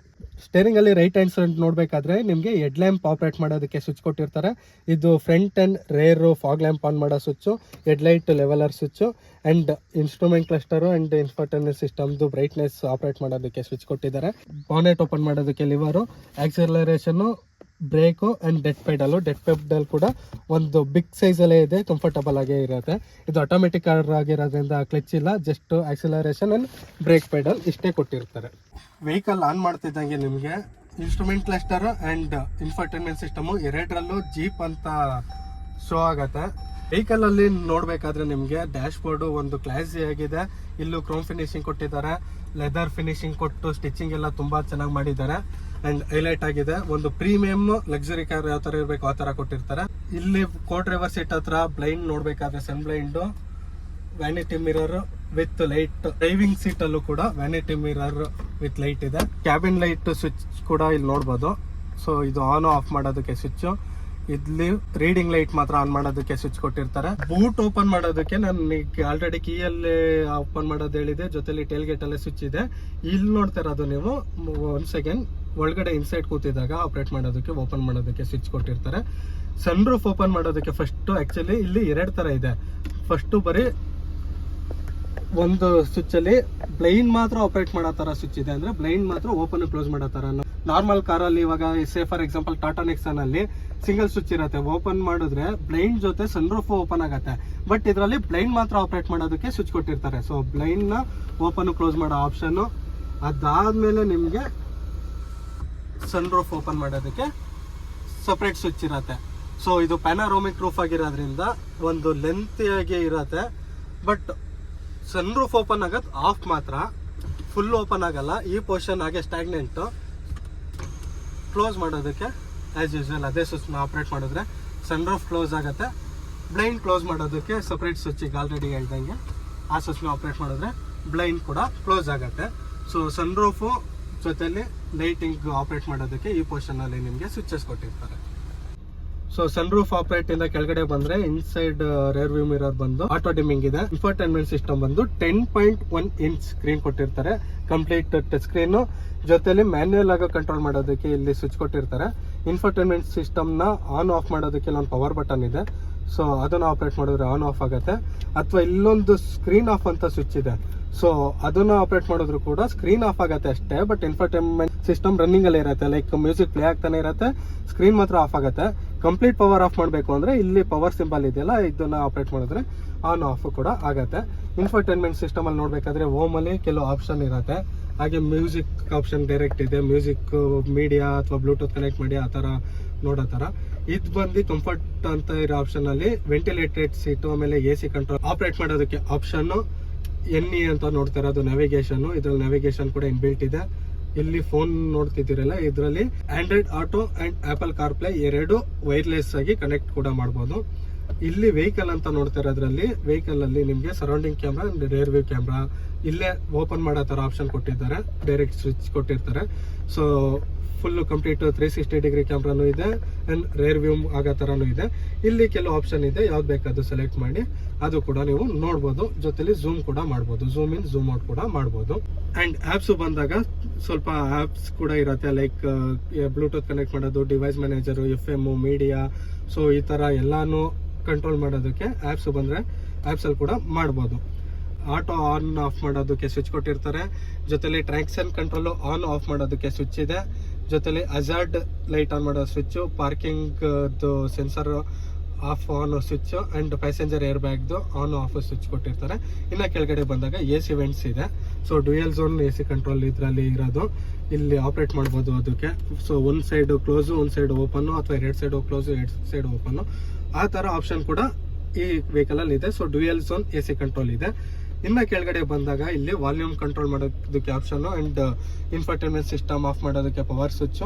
ಸ್ಟೇರಿಂಗಲ್ಲಿ ರೈಟ್ ಹ್ಯಾಂಡ್ ಸೈಡ್ ನೋಡಬೇಕಾದ್ರೆ ನಿಮಗೆ ಹೆಡ್ ಲ್ಯಾಂಪ್ ಆಪರೇಟ್ ಮಾಡೋದಕ್ಕೆ ಸ್ವಿಚ್ ಕೊಟ್ಟಿರ್ತಾರೆ. ಇದು front and rear fog lamp on ಮಾಡೋ switch, headlight leveler switch and instrument cluster and infotainment ಸಿಸ್ಟಮ್ದು ಬ್ರೈಟ್ನೆಸ್ ಆಪರೇಟ್ ಮಾಡೋದಕ್ಕೆ ಸ್ವಿಚ್ ಕೊಟ್ಟಿದ್ದಾರೆ. ಬಾನೆಟ್ ಓಪನ್ ಮಾಡೋದಕ್ಕೆ lever, acceleration, brake and dead pedal ಕೂಡ ಒಂದು ಬಿಗ್ ಸೈಜಲ್ಲೇ ಇದೆ, ಕಂಫರ್ಟಬಲ್ ಆಗೇ ಇರುತ್ತೆ. ಇದು ಆಟೋಮೆಟಿಕ್ ಕಾರ್ ಆಗಿರೋದ್ರಿಂದ ಕ್ಲಚ್ ಇಲ್ಲ, just acceleration and brake pedal ಇಷ್ಟೇ ಕೊಟ್ಟಿರ್ತಾರೆ. ವೆಹಿಕಲ್ ಆನ್ ಮಾಡ್ತಿದ್ದಂಗೆ ನಿಮಗೆ instrument cluster and infotainment system ಎರಡರಲ್ಲೂ ಜೀಪ್ ಅಂತ ಶೋ ಆಗುತ್ತೆ. ವೆಹಿಕಲಲ್ಲಿ ನೋಡಬೇಕಾದ್ರೆ ನಿಮಗೆ ಡ್ಯಾಶ್ ಬೋರ್ಡು ಒಂದು ಕ್ಲಾಸಿ ಆಗಿದೆ. ಇಲ್ಲೂ ಕ್ರೋಮ್ ಫಿನಿಶಿಂಗ್ ಕೊಟ್ಟಿದ್ದಾರೆ, ಲೆದರ್ ಫಿನಿಶಿಂಗ್ ಕೊಟ್ಟು ಸ್ಟಿಚಿಂಗ್ ಎಲ್ಲ ತುಂಬ ಚೆನ್ನಾಗಿ ಮಾಡಿದ್ದಾರೆ ಆ್ಯಂಡ್ ಹೈಲೈಟ್ ಆಗಿದೆ. ಒಂದು ಪ್ರೀಮಿಯಂ ಲಕ್ಸುರಿ ಕಾರ್ ಯಾವ ಥರ ಇರಬೇಕು ಆ ಥರ ಕೊಟ್ಟಿರ್ತಾರೆ. ಇಲ್ಲಿ ಕೋ ಡ್ರೈವರ್ ಸೀಟ್ ಹತ್ರ ಬ್ಲೈಂಡ್ ನೋಡಬೇಕಾದ್ರೆ sun blind, vanity mirror with light. Driving ಸೀಟಲ್ಲೂ ಕೂಡ ವ್ಯಾನಿಟಿ ಮಿರರ್ ವಿತ್ ಲೈಟ್ ಇದೆ. ಕ್ಯಾಬಿನ್ ಲೈಟ್ ಸ್ವಿಚ್ ಕೂಡ ಇಲ್ಲಿ ನೋಡ್ಬೋದು. ಸೊ ಇದು ಆನ್ ಆಫ್ ಮಾಡೋದಕ್ಕೆ ಸ್ವಿಚ್ಚು. ಇಲ್ಲಿ ರೀಡಿಂಗ್ ಲೈಟ್ ಮಾತ್ರ ಆನ್ ಮಾಡೋದಕ್ಕೆ ಸ್ವಿಚ್ ಕೊಟ್ಟಿರ್ತಾರೆ. ಬೂಟ್ ಓಪನ್ ಮಾಡೋದಕ್ಕೆ ನಾನು ಆಲ್ರೆಡಿ ಕೀಯಲ್ಲಿ ಓಪನ್ ಮಾಡೋದು ಹೇಳಿದೆ, ಜೊತೆಲಿ ಟೇಲ್ ಗೇಟ್ ಅಲ್ಲೇ ಸ್ವಿಚ್ ಇದೆ. ಇಲ್ಲಿ ನೋಡ್ತಾ ಇರೋದು ನೀವು 1 ಸೆಕೆಂಡ್ ಒಳಗಡೆ ಇನ್ಸೈಡ್ ಕೂತಿದಾಗ ಆಪರೇಟ್ ಮಾಡೋದಕ್ಕೆ ಓಪನ್ ಮಾಡೋದಕ್ಕೆ ಸ್ವಿಚ್ ಕೊಟ್ಟಿರ್ತಾರೆ. ಸನ್ ರೂಫ್ ಓಪನ್ ಮಾಡೋದಕ್ಕೆ ಫಸ್ಟ್ ಆಕ್ಚುಲಿ ಇಲ್ಲಿ 2 ಥರ ಇದೆ. ಫಸ್ಟು ಬರೀ ಒಂದು ಸ್ವಿಚ್ ಅಲ್ಲಿ ಬ್ಲೈಂಡ್ ಮಾತ್ರ ಆಪರೇಟ್ ಮಾಡೋ ತರ ಸ್ವಿಚ್ ಇದೆ, ಅಂದ್ರೆ ಬ್ಲೈಂಡ್ ಮಾತ್ರ ಓಪನ್ ಕ್ಲೋಸ್ ಮಾಡೋ ತರ. ನಾರ್ಮಲ್ ಕಾರಲ್ಲಿ ಇವಾಗ say for example Tata Nexon ಅಲ್ಲಿ ಸಿಂಗಲ್ ಸ್ವಿಚ್ ಇರುತ್ತೆ, ಓಪನ್ ಮಾಡಿದ್ರೆ ಬ್ಲೈಂಡ್ ಜೊತೆ ಸನ್ ರೂಫ್ ಓಪನ್ ಆಗುತ್ತೆ. ಬಟ್ ಇದರಲ್ಲಿ ಬ್ಲೈಂಡ್ ಮಾತ್ರ ಆಪರೇಟ್ ಮಾಡೋದಕ್ಕೆ ಸ್ವಿಚ್ ಕೊಟ್ಟಿರ್ತಾರೆ. ಸೊ ಬ್ಲೈಂಡ್ ನ ಓಪನ್ ಕ್ಲೋಸ್ ಮಾಡೋ ಆಪ್ಷನ್, ಅದಾದ್ಮೇಲೆ ನಿಮಗೆ ಸನ್ ರೂಫ್ ಓಪನ್ ಮಾಡೋದಕ್ಕೆ ಸಪ್ರೇಟ್ ಸ್ವಿಚ್ ಇರುತ್ತೆ. ಸೊ ಇದು ಪ್ಯಾನರೋಮಿಕ್ ರೂಫ್ ಆಗಿರೋದ್ರಿಂದ ಒಂದು ಲೆಂತಿಯಾಗಿ ಇರುತ್ತೆ. ಬಟ್ ಸನ್ ರೂಫ್ ಓಪನ್ ಆಗೋದು ಆಫ್ ಮಾತ್ರ, ಫುಲ್ ಓಪನ್ ಆಗಲ್ಲ. ಈ ಪೋರ್ಷನ್ ಹಾಗೆ ಸ್ಟ್ಯಾಗ್ನೆಂಟು. ಕ್ಲೋಸ್ ಮಾಡೋದಕ್ಕೆ ಆ್ಯಸ್ ಯೂಸ್ವಲ್ ಅದೇ ಸ್ವಿಚ್ನ ಆಪ್ರೇಟ್ ಮಾಡಿದ್ರೆ ಸನ್ ರೂಫ್ ಕ್ಲೋಸ್ ಆಗುತ್ತೆ. ಬ್ಲೈಂಡ್ ಕ್ಲೋಸ್ ಮಾಡೋದಕ್ಕೆ ಸಪ್ರೇಟ್ ಸ್ವಿಚ್ ಈಗ ಆಲ್ರೆಡಿ ಹೇಳ್ದಂಗೆ ಆ ಸ್ವಿಚ್ನ ಆಪ್ರೇಟ್ ಮಾಡಿದ್ರೆ ಬ್ಲೈಂಡ್ ಕೂಡ ಕ್ಲೋಸ್ ಆಗುತ್ತೆ. ಸೊ ಸನ್ ರೂಫು ಜೊತೆಲಿ ಲೈಟಿಂಗ್ ಆಪ್ರೇಟ್ ಮಾಡೋದಕ್ಕೆ ಈ ಪೋರ್ಷನಲ್ಲಿ ನಿಮಗೆ ಸ್ವಿಚಸ್ ಕೊಟ್ಟಿರ್ತಾರೆ. ಸೊ ಸನ್ ರೂಫ್ ಆಪರೇಟ್ ಇಂದ ಕೆಳಗಡೆ ಬಂದ್ರೆ ಇನ್ಸೈಡ್ ರೇರ್ ವ್ಯೂ ಮಿರರ್ ಬಂದು ಆಟೋ ಡಿಮ್ಮಿಂಗ್ ಇದೆ. ಇನ್ಫರ್ಟೈನ್ಮೆಂಟ್ ಸಿಸ್ಟಮ್ ಬಂದು 10.1 ಇಂಚ್ ಸ್ಕ್ರೀನ್ ಕೊಟ್ಟಿರ್ತಾರೆ, ಕಂಪ್ಲೀಟ್ ಟಚ್ ಸ್ಕ್ರೀನ್. ಜೊತೆಲಿ ಮ್ಯಾನ್ಯುಯಲ್ ಆಗಿ ಕಂಟ್ರೋಲ್ ಮಾಡೋದಕ್ಕೆ ಇಲ್ಲಿ ಸ್ವಿಚ್ ಕೊಟ್ಟಿರ್ತಾರೆ. ಇನ್ಫರ್ಟೈನ್ಮೆಂಟ್ ಸಿಸ್ಟಮ್ ನ ಆನ್ ಆಫ್ ಮಾಡೋದಕ್ಕೆ ಒಂದು ಪವರ್ ಬಟನ್ ಇದೆ. ಸೊ ಅದನ್ನ ಆಪರೇಟ್ ಮಾಡಿದ್ರೆ ಆನ್ ಆಫ್ ಆಗುತ್ತೆ, ಅಥವಾ ಇಲ್ಲೊಂದು ಸ್ಕ್ರೀನ್ ಆಫ್ ಅಂತ ಸ್ವಿಚ್ ಇದೆ. ಸೊ ಅದನ್ನ ಆಪರೇಟ್ ಮಾಡಿದ್ರು ಕೂಡ ಸ್ಕ್ರೀನ್ ಆಫ್ ಆಗುತ್ತೆ ಅಷ್ಟೇ. ಬಟ್ ಇನ್ಫರ್ಟೈನ್ಮೆಂಟ್ ಸಿಸ್ಟಮ್ ರನ್ನಿಂಗ್ ಅಲ್ಲೇ ಇರುತ್ತೆ, ಲೈಕ್ ಮ್ಯೂಸಿಕ್ ಪ್ಲೇ ಆಗ್ತಾನೆ ಇರುತ್ತೆ, ಸ್ಕ್ರೀನ್ ಮಾತ್ರ ಆಫ್ ಆಗುತ್ತೆ. ಕಂಪ್ಲೀಟ್ ಪವರ್ ಆಫ್ ಮಾಡಬೇಕು ಅಂದ್ರೆ ಇಲ್ಲಿ ಪವರ್ ಸಿಂಬಲ್ ಇದೆಯಲ್ಲ, ಇದನ್ನ ಆಪರೇಟ್ ಮಾಡಿದ್ರೆ ಆನ್ ಆಫ್ ಕೂಡ ಆಗುತ್ತೆ. ಇನ್ಫರ್ಟೈನ್ಮೆಂಟ್ ಸಿಸ್ಟಮ್ ಅಲ್ಲಿ ನೋಡ್ಬೇಕಾದ್ರೆ ಹೋಮ್ ಅಲ್ಲಿ ಕೆಲವು ಆಪ್ಷನ್ ಇರುತ್ತೆ, ಹಾಗೆ ಮ್ಯೂಸಿಕ್ ಆಪ್ಷನ್ ಡೈರೆಕ್ಟ್ ಇದೆ, ಮ್ಯೂಸಿಕ್ ಮೀಡಿಯಾ ಅಥವಾ ಬ್ಲೂಟೂತ್ ಕನೆಕ್ಟ್ ಮಾಡಿ ಆ ಥರ ನೋಡೋ ಥರ. ಇದು ಬಂದು ಕಂಫರ್ಟ್ ಅಂತ ಇರೋ ಆಪ್ಷನ್ ಅಲ್ಲಿ ವೆಂಟಿಲೇಟೆಡ್ ಸೀಟು, ಆಮೇಲೆ AC ಕಂಟ್ರೋಲ್ ಆಪರೇಟ್ ಮಾಡೋದಕ್ಕೆ ಆಪ್ಷನ್ನು, NE ಅಂತ ನೋಡ್ತಾ ಇರೋದು ನ್ಯಾವಿಗೇಷನ್. ಇದ್ರಲ್ಲಿ ನ್ಯಾವಿಗೇಷನ್ ಕೂಡ ಇನ್ಬಿಲ್ಟ್ ಇದೆ. ಇಲ್ಲಿ ಫೋನ್ ನೋಡ್ತಿದ್ದೀರಲ್ಲ, ಇದರಲ್ಲಿ Android auto and apple CarPlay ಎರಡು ವೈರ್ಲೆಸ್ ಆಗಿ ಕನೆಕ್ಟ್ ಕೂಡ ಮಾಡ್ಬೋದು. ಇಲ್ಲಿ ವೆಹಿಕಲ್ ಅಂತ ನೋಡ್ತಾ ಇರೋದ್ರಲ್ಲಿ ವೆಹಿಕಲ್ ಅಲ್ಲಿ ನಿಮಗೆ surrounding camera and rare view camera ಇಲ್ಲೇ ಓಪನ್ ಮಾಡೋ ತರ ಆಪ್ಷನ್ ಕೊಟ್ಟಿದ್ದಾರೆ, ಡೈರೆಕ್ಟ್ ಸ್ವಿಚ್ ಕೊಟ್ಟಿರ್ತಾರೆ. ಸೊ ಫುಲ್ ಕಂಪ್ಲೀಟ್ 360 ಡಿಗ್ರಿ ಕ್ಯಾಮ್ರಾನು ಇದೆ ಅಂಡ್ ರೇರ್ ವ್ಯೂ ಆಗೋ ತರನು ಇದೆ. ಇಲ್ಲಿ ಕೆಲವು ಆಪ್ಷನ್ ಇದೆ, ಯಾವ್ದು ಬೇಕಾದ್ರು ಸೆಲೆಕ್ಟ್ ಮಾಡಿ ಅದು ಕೂಡ ನೀವು ನೋಡ್ಬೋದು. ಜೊತೆಲಿ ಝೂಮ್ ಕೂಡ ಮಾಡ್ಬೋದು, ಝೂಮ್ ಇನ್ ಝೂಮ್ ಔಟ್ ಕೂಡ ಮಾಡ್ಬೋದು. ಅಂಡ್ ಆಪ್ಸ್ ಬಂದಾಗ ಸ್ವಲ್ಪ ಆಪ್ಸ್ ಕೂಡ ಇರುತ್ತೆ, ಲೈಕ್ ಬ್ಲೂಟೂತ್ ಕನೆಕ್ಟ್ ಮಾಡೋದು, device manager, FM, media. So ಈ ತರ ಎಲ್ಲಾನು ಕಂಟ್ರೋಲ್ ಮಾಡೋದಕ್ಕೆ ಆಪ್ಸ್ ಬಂದ್ರೆ ಆಪ್ಸ್ ಅಲ್ಲಿ ಕೂಡ ಮಾಡ್ಬೋದು. ಆಟೋ ಆನ್ ಆಫ್ ಮಾಡೋದಕ್ಕೆ ಸ್ವಿಚ್ ಕೊಟ್ಟಿರ್ತಾರೆ. ಜೊತೆಲಿ ಟ್ರಾಕ್ಷನ್ ಕಂಟ್ರೋಲ್ ಆನ್ ಆಫ್ ಮಾಡೋದಕ್ಕೆ ಸ್ವಿಚ್ ಇದೆ. ಜೊತೆಲಿ ಹಜಾರ್ಡ್ ಲೈಟ್ ಆನ್ ಮಾಡೋ switch, parking sensor off on switch and passenger air ಬ್ಯಾಗ್ದು ಆನ್ ಆಫ್ ಸ್ವಿಚ್ ಕೊಟ್ಟಿರ್ತಾರೆ. ಇನ್ನ ಕೆಳಗಡೆ ಬಂದಾಗ AC ವೆಂಟ್ಸ್ ಇದೆ. So dual zone AC control ಇದರಲ್ಲಿ ಇರೋದು, ಇಲ್ಲಿ ಆಪರೇಟ್ ಮಾಡ್ಬೋದು ಅದಕ್ಕೆ. ಸೊ ಒಂದ್ ಸೈಡ್ ಕ್ಲೋಸು, ಒಂದ್ ಸೈಡ್ ಓಪನ್, ಅಥವಾ 2 ಸೈಡ್ ಕ್ಲೋಸು 2 ಸೈಡ್ ಓಪನ್, ಆ ತರ ಆಪ್ಷನ್ ಕೂಡ ಈ ವೆಹಿಕಲ್ ಅಲ್ಲಿ ಇದೆ. So dual zone AC control ಇದೆ. ಇನ್ನು ಕೆಳಗಡೆ ಬಂದಾಗ ಇಲ್ಲಿ ವಾಲ್ಯೂಮ್ ಕಂಟ್ರೋಲ್ ಮಾಡೋದಕ್ಕೆ option and infotainment system of ಮಾಡೋದಕ್ಕೆ ಪವರ್ ಸ್ವಿಚ್.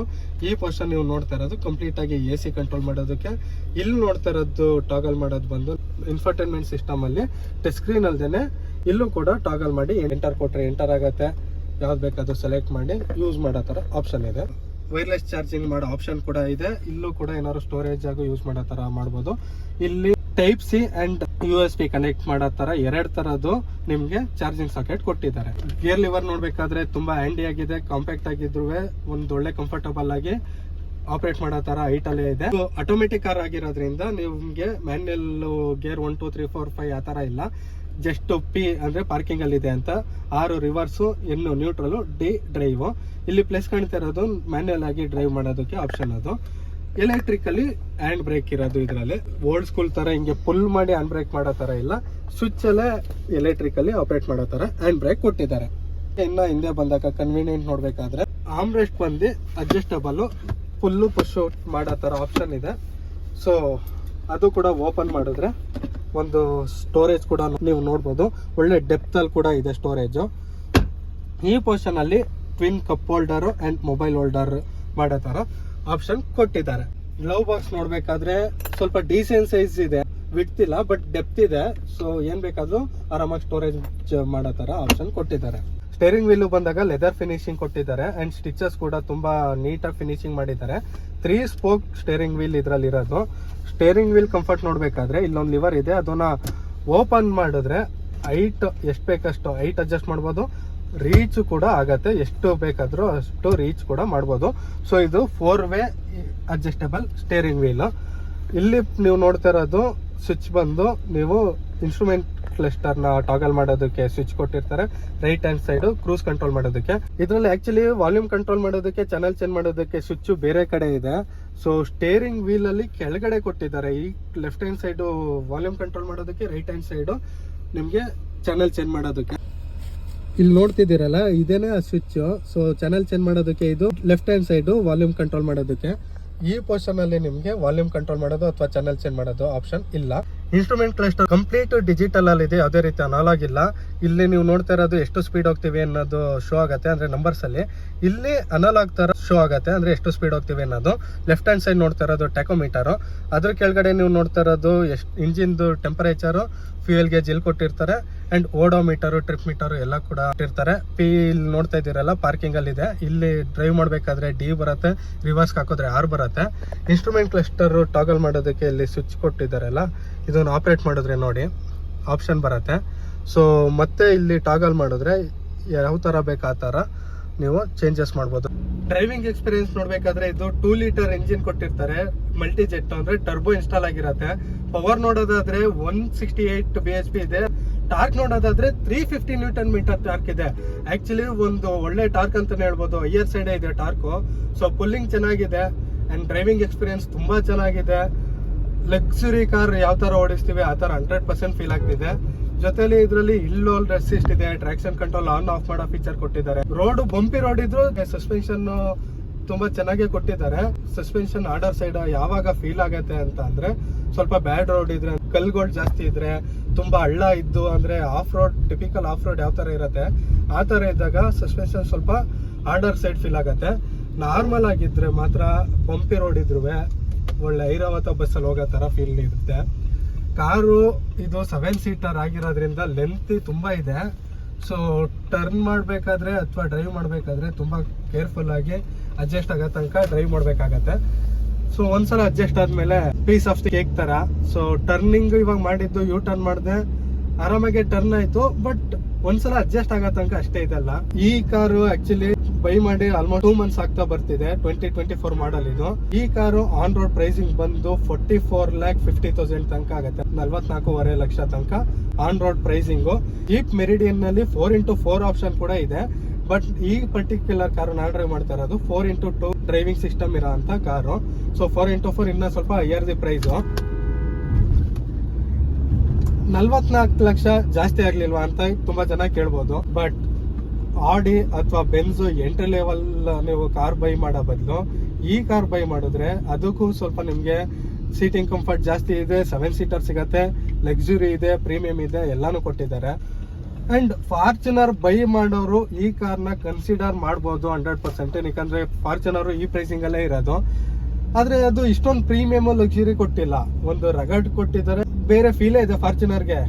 ಈ ಪೋರ್ಷನ್ ನೀವು ನೋಡ್ತಾ ಇರೋದು ಕಂಪ್ಲೀಟ್ ಆಗಿ AC ಕಂಟ್ರೋಲ್ ಮಾಡೋದಕ್ಕೆ. ಇಲ್ಲಿ ನೋಡ್ತಾ ಇರೋದು ಟಾಗಲ್ ಮಾಡೋದು ಬಂದು ಇನ್ಫರ್ಟೈನ್ಮೆಂಟ್ ಸಿಸ್ಟಮ್ ಅಲ್ಲಿ ಟಚ್ ಸ್ಕ್ರೀನ್ ಅಲ್ದೇನೆ ಇಲ್ಲೂ ಕೂಡ ಟಾಗಲ್ ಮಾಡಿ ಎಂಟರ್ ಕೊಟ್ರೆ ಎಂಟರ್ ಆಗತ್ತೆ. ಯಾವ್ದು ಬೇಕಾದ್ರೂ ಸೆಲೆಕ್ಟ್ ಮಾಡಿ ಯೂಸ್ ಮಾಡೋ ತರ ಆಪ್ಷನ್ ಇದೆ. ವೈರ್ಲೆಸ್ ಚಾರ್ಜಿಂಗ್ ಮಾಡೋ ಆಪ್ಷನ್ ಕೂಡ ಇದೆ. ಇಲ್ಲೂ ಕೂಡ ಏನಾದ್ರು ಸ್ಟೋರೇಜ್ ಆಗು ಯೂಸ್ ಮಾಡೋ ತರ ಮಾಡ್ಬೋದು. ಇಲ್ಲಿ type C and USB connect ಮಾಡೋ ತರ 2 ತರದ್ದು ನಿಮ್ಗೆ ಚಾರ್ಜಿಂಗ್ ಸಾಕೆಟ್ ಕೊಟ್ಟಿದ್ದಾರೆ. ಗೇರ್ ಲಿವರ್ ನೋಡ್ಬೇಕಾದ್ರೆ ತುಂಬಾ ಹ್ಯಾಂಡಿ ಆಗಿದೆ, ಕಾಂಪ್ಯಾಕ್ಟ್ ಆಗಿದ್ರು ಒಂದು ಒಳ್ಳೆ ಕಂಫರ್ಟಬಲ್ ಆಗಿ ಆಪರೇಟ್ ಮಾಡೋ ತರ ಹೈಟ್ ಅಲ್ಲೇ ಇದೆ. ಆಟೋಮೆಟಿಕ್ ಕಾರ್ ಆಗಿರೋದ್ರಿಂದ ನಿಮ್ಗೆ ಮ್ಯಾನ್ಯಲ್ ಗೇರ್ 1 2 3 4 5 ಆ ತರ ಇಲ್ಲ. ಜಸ್ಟ್ P ಅಂದ್ರೆ ಪಾರ್ಕಿಂಗ್ ಅಲ್ಲಿ ಇದೆ ಅಂತ, 6 reverse, N neutral, D drive. ಇಲ್ಲಿ ಪ್ಲಸ್ ಕಾಣ್ತಾ ಇರೋದು ಮ್ಯಾನ್ಯಲ್ ಆಗಿ ಡ್ರೈವ್ ಮಾಡೋದಕ್ಕೆ ಆಪ್ಷನ್. ಅದು ಎಲೆಕ್ಟ್ರಿಕಲಿ ಹ್ಯಾಂಡ್ ಬ್ರೇಕ್ ಇರೋದು. ಇದರಲ್ಲಿ ಓಲ್ಡ್ ಸ್ಕೂಲ್ ತರ ಹಿಂಗೆ ಪುಲ್ ಮಾಡಿ ಹ್ಯಾಂಡ್ ಬ್ರೇಕ್ ಮಾಡೋ ತರ ಇಲ್ಲ, ಸ್ವಿಚ್ ಅಲ್ಲೇ ಎಲೆಕ್ಟ್ರಿಕಲಿ ಆಪರೇಟ್ ಮಾಡೋ ತರ ಹ್ಯಾಂಡ್ ಬ್ರೇಕ್ ಕೊಟ್ಟಿದ್ದಾರೆ. ಇನ್ನ ಹಿಂದೆ ಬಂದಾಗ ಕನ್ವೀನಿಯಂಟ್ ನೋಡ್ಬೇಕಾದ್ರೆ ಆರ್ಮ್ ರೆಸ್ಟ್ ಬಂದು ಅಡ್ಜಸ್ಟಬಲ್ ಫುಲ್ಲು ಪುಷ್ ಮಾಡೋ ತರ ಆಪ್ಷನ್ ಇದೆ. ಸೊ ಅದು ಕೂಡ ಓಪನ್ ಮಾಡಿದ್ರೆ ಒಂದು ಸ್ಟೋರೇಜ್ ಕೂಡ ನೀವು ನೋಡ್ಬೋದು. ಒಳ್ಳೆ ಡೆಪ್ತ್ ಅಲ್ಲಿ ಕೂಡ ಇದೆ ಸ್ಟೋರೇಜ್. ಈ ಪೋರ್ಷನ್ ಅಲ್ಲಿ twin cup holder and mobile holder ಮಾಡೋ ತರ ಆಪ್ಷನ್ ಕೊಟ್ಟಿದ್ದಾರೆ. ಗ್ಲೌ ಬಾಕ್ಸ್ ನೋಡ್ಬೇಕಾದ್ರೆ ಸ್ವಲ್ಪ ಡೀಸೆಂಟ್ ಸೈಜ್ ಇದೆ, ವಿಡ್ತ್ ಇಲ್ಲ ಬಟ್ ಡೆಪ್ತ್ ಇದೆ. ಸೊ ಏನ್ ಬೇಕಾದ್ರೂ ಆರಾಮಾಗಿ ಸ್ಟೋರೇಜ್ ಮಾಡೋ ತರ ಆಪ್ಷನ್ ಕೊಟ್ಟಿದ್ದಾರೆ. ಸ್ಟೇರಿಂಗ್ ವೀಲ್ ಬಂದಾಗ ಲೆದರ್ ಫಿನಿಶಿಂಗ್ ಕೊಟ್ಟಿದ್ದಾರೆ ಅಂಡ್ ಸ್ಟಿಚಸ್ ಕೂಡ ತುಂಬಾ ನೀಟಾಗಿ ಫಿನಿಶಿಂಗ್ ಮಾಡಿದ್ದಾರೆ. 3 ಸ್ಪೋಕ್ ಸ್ಟೇರಿಂಗ್ ವೀಲ್ ಇದ್ರಲ್ಲಿ ಇರೋದು. ಸ್ಟೇರಿಂಗ್ ವೀಲ್ ಕಂಫರ್ಟ್ ನೋಡ್ಬೇಕಾದ್ರೆ ಇಲ್ಲೊಂದು ಲಿವರ್ ಇದೆ, ಅದನ್ನ ಓಪನ್ ಮಾಡಿದ್ರೆ ಹೈಟ್ ಎಷ್ಟು ಬೇಕಷ್ಟು ಹೈಟ್ ಅಡ್ಜಸ್ಟ್ ಮಾಡ್ಬೋದು. ರೀಚ್ ಕೂಡ ಆಗತ್ತೆ, ಎಷ್ಟು ಬೇಕಾದ್ರೂ ಅಷ್ಟು ರೀಚ್ ಕೂಡ ಮಾಡ್ಬೋದು. ಸೊ ಇದು 4-ವೇ ಅಡ್ಜಸ್ಟಬಲ್ ಸ್ಟೇರಿಂಗ್ ವೀಲ್. ಇಲ್ಲಿ ನೀವು ನೋಡ್ತಾ ಇರೋದು ಸ್ವಿಚ್ ಬಂದು ನೀವು ಇನ್ಸ್ಟ್ರೂಮೆಂಟ್ ಕ್ಲಸ್ಟರ್ ನ ಟಾಗಲ್ ಮಾಡೋದಕ್ಕೆ ಸ್ವಿಚ್ ಕೊಟ್ಟಿರ್ತಾರೆ. Right hand side cruise control ಮಾಡೋದಕ್ಕೆ. ಇದರಲ್ಲಿ ಆಕ್ಚುಲಿ ವಾಲ್ಯೂಮ್ ಕಂಟ್ರೋಲ್ ಮಾಡೋದಕ್ಕೆ, ಚಾನಲ್ ಚೇಂಜ್ ಮಾಡೋದಕ್ಕೆ ಸ್ವಿಚ್ ಬೇರೆ ಕಡೆ ಇದೆ. ಸೊ ಸ್ಟೇರಿಂಗ್ ವೀಲ್ ಅಲ್ಲಿ ಕೆಳಗಡೆ ಕೊಟ್ಟಿದ್ದಾರೆ. ಈ left hand side volume control ಮಾಡೋದಕ್ಕೆ, ರೈಟ್ ಹ್ಯಾಂಡ್ ಸೈಡ್ ನಿಮ್ಗೆ ಚಾನಲ್ ಚೇಂಜ್ ಮಾಡೋದಕ್ಕೆ. ಇಲ್ಲಿ ನೋಡ್ತಿದ್ದೀರಲ್ಲ ಇದೇನೆ ಆ ಸ್ವಿಚ್. ಸೊ ಚಾನಲ್ ಚೇಂಜ್ ಮಾಡೋದಕ್ಕೆ, ಇದು left hand side volume control ಮಾಡೋದಕ್ಕೆ. ಈ ಪೋರ್ಷನ್ ಅಲ್ಲಿ ನಿಮ್ಗೆ ವಾಲ್ಯೂಮ್ ಕಂಟ್ರೋಲ್ ಮಾಡೋದು ಅಥವಾ ಚಾನಲ್ ಚೇಂಜ್ ಮಾಡೋದು ಆಪ್ಷನ್ ಇಲ್ಲ. ಇನ್ಸ್ಟ್ರೂಮೆಂಟ್ ಕ್ಲಸ್ಟರ್ ಕಂಪ್ಲೀಟ್ ಡಿಜಿಟಲ್ ಅಲ್ಲಿ ಇದೆ, ಯಾವುದೇ ರೀತಿ ಅನಲಾಗ್ ಇಲ್ಲ. ಇಲ್ಲಿ ನೀವು ನೋಡ್ತಾ ಇರೋದು ಎಷ್ಟು ಸ್ಪೀಡ್ ಹೋಗ್ತೀವಿ ಅನ್ನೋದು ಶೋ ಆಗತ್ತೆ, ಅಂದ್ರೆ ನಂಬರ್ಸ್ ಅಲ್ಲಿ. ಇಲ್ಲಿ ಅನಲಾಗ್ ತರ ಶೋ ಆಗತ್ತೆ, ಅಂದ್ರೆ ಎಷ್ಟು ಸ್ಪೀಡ್ ಹೋಗ್ತೀವಿ ಅನ್ನೋದು. ಲೆಫ್ಟ್ ಹ್ಯಾಂಡ್ ಸೈಡ್ ನೋಡ್ತಾ ಇರೋದು ಟ್ಯಾಕೋಮೀಟರ್. ಅದ್ರ ಕೆಳಗಡೆ ನೀವು ನೋಡ್ತಾ ಇರೋದು ಇಂಜಿನ್ದು ಟೆಂಪರೇಚರ್, ಫ್ಯೂಯಲ್ ಗೇಜ್ ಇಲ್ಲಿ ಕೊಟ್ಟಿರ್ತಾರೆ ಅಂಡ್ ಓಡೋಮೀಟರ್, ಟ್ರಿಪ್ ಮೀಟರ್ ಎಲ್ಲ ಕೂಡ ಇಟ್ಟಿರ್ತಾರೆ. ಇಲ್ಲಿ ನೋಡ್ತಾ ಇದ್ದೀರಲ್ಲ ಪಾರ್ಕಿಂಗ್ ಅಲ್ಲಿ ಇದೆ. ಇಲ್ಲಿ ಡ್ರೈವ್ ಮಾಡ್ಬೇಕಾದ್ರೆ D ಬರುತ್ತೆ, ರಿವರ್ಸ್ ಹಾಕೋದ್ರೆ R ಬರುತ್ತೆ. ಇನ್ಸ್ಟ್ರೂಮೆಂಟ್ ಕ್ಲಸ್ಟರ್ ಟಾಗಲ್ ಮಾಡೋದಕ್ಕೆ ಇಲ್ಲಿ ಸ್ವಿಚ್ ಕೊಟ್ಟಿದ್ದಾರಲ್ಲ, ಇದನ್ನ ಆಪರೇಟ್ ಮಾಡಿದ್ರೆ ನೋಡಿ ಆಪ್ಷನ್ ಬರುತ್ತೆ. ಸೊ ಮತ್ತೆ ಇಲ್ಲಿ ಟಾಗಲ್ ಮಾಡಿದ್ರೆ ಯಾವ ತರ ಬೇಕು ಆ ತರ ನೀವು ಚೇಂಜಸ್ ಮಾಡ್ಬೋದು. ಡ್ರೈವಿಂಗ್ ಎಕ್ಸ್ಪೀರಿಯನ್ಸ್ ನೋಡ್ಬೇಕಾದ್ರೆ ಇದು 2 ಲೀಟರ್ ಇಂಜಿನ್ ಕೊಟ್ಟಿರ್ತಾರೆ, ಮಲ್ಟಿ ಜೆಟ್ ಅಂದ್ರೆ ಟರ್ಬೋ ಇನ್ಸ್ಟಾಲ್ ಆಗಿರತ್ತೆ. ಪವರ್ ನೋಡೋದಾದ್ರೆ 168 BHP ಇದೆ. ಟಾರ್ಕ್ ನೋಡೋದಾದ್ರೆ 350 ನ್ಯೂಟನ್ ಮೀಟರ್ ಟಾರ್ಕ್ ಇದೆ. ಆಕ್ಚುಲಿ ಒಂದು ಒಳ್ಳೆ ಟಾರ್ಕ್ ಅಂತಾನೆ ಹೇಳ್ಬೋದು, ಹೈಯರ್ ಸೈಡ್ ಇದೆ ಟಾರ್ಕ್. ಸೊ ಪುಲ್ಲಿಂಗ್ ಚೆನ್ನಾಗಿದೆ ಅಂಡ್ ಡ್ರೈವಿಂಗ್ ಎಕ್ಸ್ಪೀರಿಯನ್ಸ್ ತುಂಬಾ ಚೆನ್ನಾಗಿದೆ. ಲಕ್ಸುರಿ ಕಾರ್ ಯಾವ ತರ ಓಡಿಸ್ತೀವಿ ಆ ತರ 100% ಫೀಲ್ ಆಗ್ತಿದೆ. ಜೊತೆಲಿ ಇದರಲ್ಲಿ ಹಿಲ್ ಹೋಲ್ಡ್ ಅಸಿಸ್ಟ್ ಇದೆ, ಟ್ರಾಕ್ಷನ್ ಕಂಟ್ರೋಲ್ ಆನ್ ಆಫ್ ಮಾಡೋ ಫೀಚರ್ ಕೊಟ್ಟಿದ್ದಾರೆ. ರೋಡ್ ಬಂಪಿ ರೋಡ್ ಇದ್ರು ಸಸ್ಪೆನ್ಷನ್ ತುಂಬಾ ಚೆನ್ನಾಗಿ ಕೊಟ್ಟಿದ್ದಾರೆ. ಸಸ್ಪೆನ್ಷನ್ ಆರ್ಡರ್ ಸೈಡ್ ಯಾವಾಗ ಫೀಲ್ ಆಗತ್ತೆ ಅಂತ ಅಂದ್ರೆ, ಸ್ವಲ್ಪ ಬ್ಯಾಡ್ ರೋಡ್ ಇದ್ರೆ, ಕಲ್ಗಳು ಜಾಸ್ತಿ ಇದ್ರೆ, ತುಂಬಾ ಹಳ್ಳ ಇದ್ದು ಅಂದ್ರೆ of road, typical of road ಯಾವ ತರ ಇರುತ್ತೆ ಆ ತರ ಇದ್ದಾಗ ಸಸ್ಪೆನ್ಷನ್ ಸ್ವಲ್ಪ ಆರ್ಡರ್ ಸೈಡ್ ಫೀಲ್ ಆಗತ್ತೆ. ನಾರ್ಮಲ್ ಆಗಿದ್ರೆ ಮಾತ್ರ ಬಂಪಿ ರೋಡ್ ಇದ್ರು ಒಳ್ಳೆ ಐರಾವತ ಬಸ್ಸಲ್ಲಿ ಹೋಗೋ ತರ ಫೀಲ್ ಇರುತ್ತೆ. ಕಾರು ಇದು 7 ಸೀಟರ್ ಆಗಿರೋದ್ರಿಂದ ಲೆಂತ್ ತುಂಬಾ ಇದೆ. ಸೊ ಟರ್ನ್ ಮಾಡಬೇಕಾದ್ರೆ ಅಥವಾ ಡ್ರೈವ್ ಮಾಡಬೇಕಾದ್ರೆ ತುಂಬಾ ಕೇರ್ಫುಲ್ ಆಗಿ ಅಡ್ಜಸ್ಟ್ ಆಗೋ ತನಕ ಡ್ರೈವ್ ಮಾಡಬೇಕಾಗತ್ತೆ. ಸೊ ಒಂದ್ಸಲ ಅಡ್ಜಸ್ಟ್ ಆದ್ಮೇಲೆ ಪೀಸ್ ಆಫ್ ದಿ ಕೇಕ್ ತರ. ಸೊ ಟರ್ನಿಂಗ್ ಇವಾಗ ಮಾಡಿದ್ದು ಯು ಟರ್ನ್ ಮಾಡಿದೆ, ಆರಾಮಾಗಿ ಟರ್ನ್ ಆಯ್ತು. ಬಟ್ ಒಂದ್ಸಲ ಅಡ್ಜಸ್ಟ್ ಆಗೋ ತನಕ ಅಷ್ಟೇ ಇದಲ್ಲ. ಈ ಕಾರು ಆಕ್ಚುಲಿ ಬೈ ಮಾಡಿ ಆಲ್ಮೋಸ್ಟ್ 2 ಮಂತ್ಸ್ ಆಗ್ತಾ ಬರ್ತಿದೆ. 2024 ಮಾಡಲ್ ಇದು. ಈ ಕಾರು ಆನ್ ರೋಡ್ ಪ್ರೈಸಿಂಗ್ ಬಂದು 44,50,000 ತನಕ ಆಗುತ್ತೆ, 44.5 ಲಕ್ಷ ತನಕ on road pricing. Jeep meridian ನಲ್ಲಿ 4x4 ಆಪ್ಷನ್ ಕೂಡ ಇದೆ. ಬಟ್ ಈ ಪರ್ಟಿಕ್ಯುಲರ್ ಕಾರು ನಾನು ಡ್ರೈವ್ ಮಾಡ್ತಾ ಇರೋದು 4x2 ಡ್ರೈವಿಂಗ್ ಸಿಸ್ಟಮ್ ಇರೋ ಅಂತ ಕಾರು. ಸೊ 4x4 ಇನ್ನ ಸ್ವಲ್ಪ ಹೈಯರ್ ದಿ ಪ್ರೈಸ್. 44 ಲಕ್ಷ ಜಾಸ್ತಿ ಆಗ್ಲಿಲ್ವಾ ಅಂತ ತುಂಬಾ ಜನ ಕೇಳ್ಬೋದು. ಬಟ್ ಆಡಿ ಅಥವಾ ಬೆನ್ಸ್ ಎಂಟ್ರಿ ಲೆವೆಲ್ ನೀವು ಕಾರ್ ಬೈ ಮಾಡೋ ಬದಲು ಈ ಕಾರ್ ಬೈ ಮಾಡಿದ್ರೆ ಅದಕ್ಕೂ ಸ್ವಲ್ಪ ನಿಮ್ಗೆ ಸೀಟಿಂಗ್ ಕಂಫರ್ಟ್ ಜಾಸ್ತಿ ಇದೆ, 7 ಸೀಟರ್ ಸಿಗತ್ತೆ, ಲಕ್ಸುರಿ ಇದೆ, ಪ್ರೀಮಿಯಂ ಇದೆ, ಎಲ್ಲಾನು ಕೊಟ್ಟಿದ್ದಾರೆ. ಅಂಡ್ ಫಾರ್ಚುನರ್ ಬೈ ಮಾಡೋರು ಈ ಕಾರ್ನ ಕನ್ಸಿಡರ್ ಮಾಡ್ಬೋದು 100%. ಯಾಕಂದ್ರೆ ಫಾರ್ಚುನರ್ ಈ ಪ್ರೈಸಿಂಗ್ ಅಲ್ಲೇ ಇರೋದು. ಆದ್ರೆ ಅದು ಇಷ್ಟೊಂದು ಪ್ರೀಮಿಯಮ್ ಲಕ್ಸುರಿ ಕೊಟ್ಟಿಲ್ಲ, ಒಂದು ರಗಡ್ ಕೊಟ್ಟಿದ್ದಾರೆ. ಬೇರೆ ಫೀಲೇ ಇದೆ ಫಾರ್ಚುನರ್ಗೆ.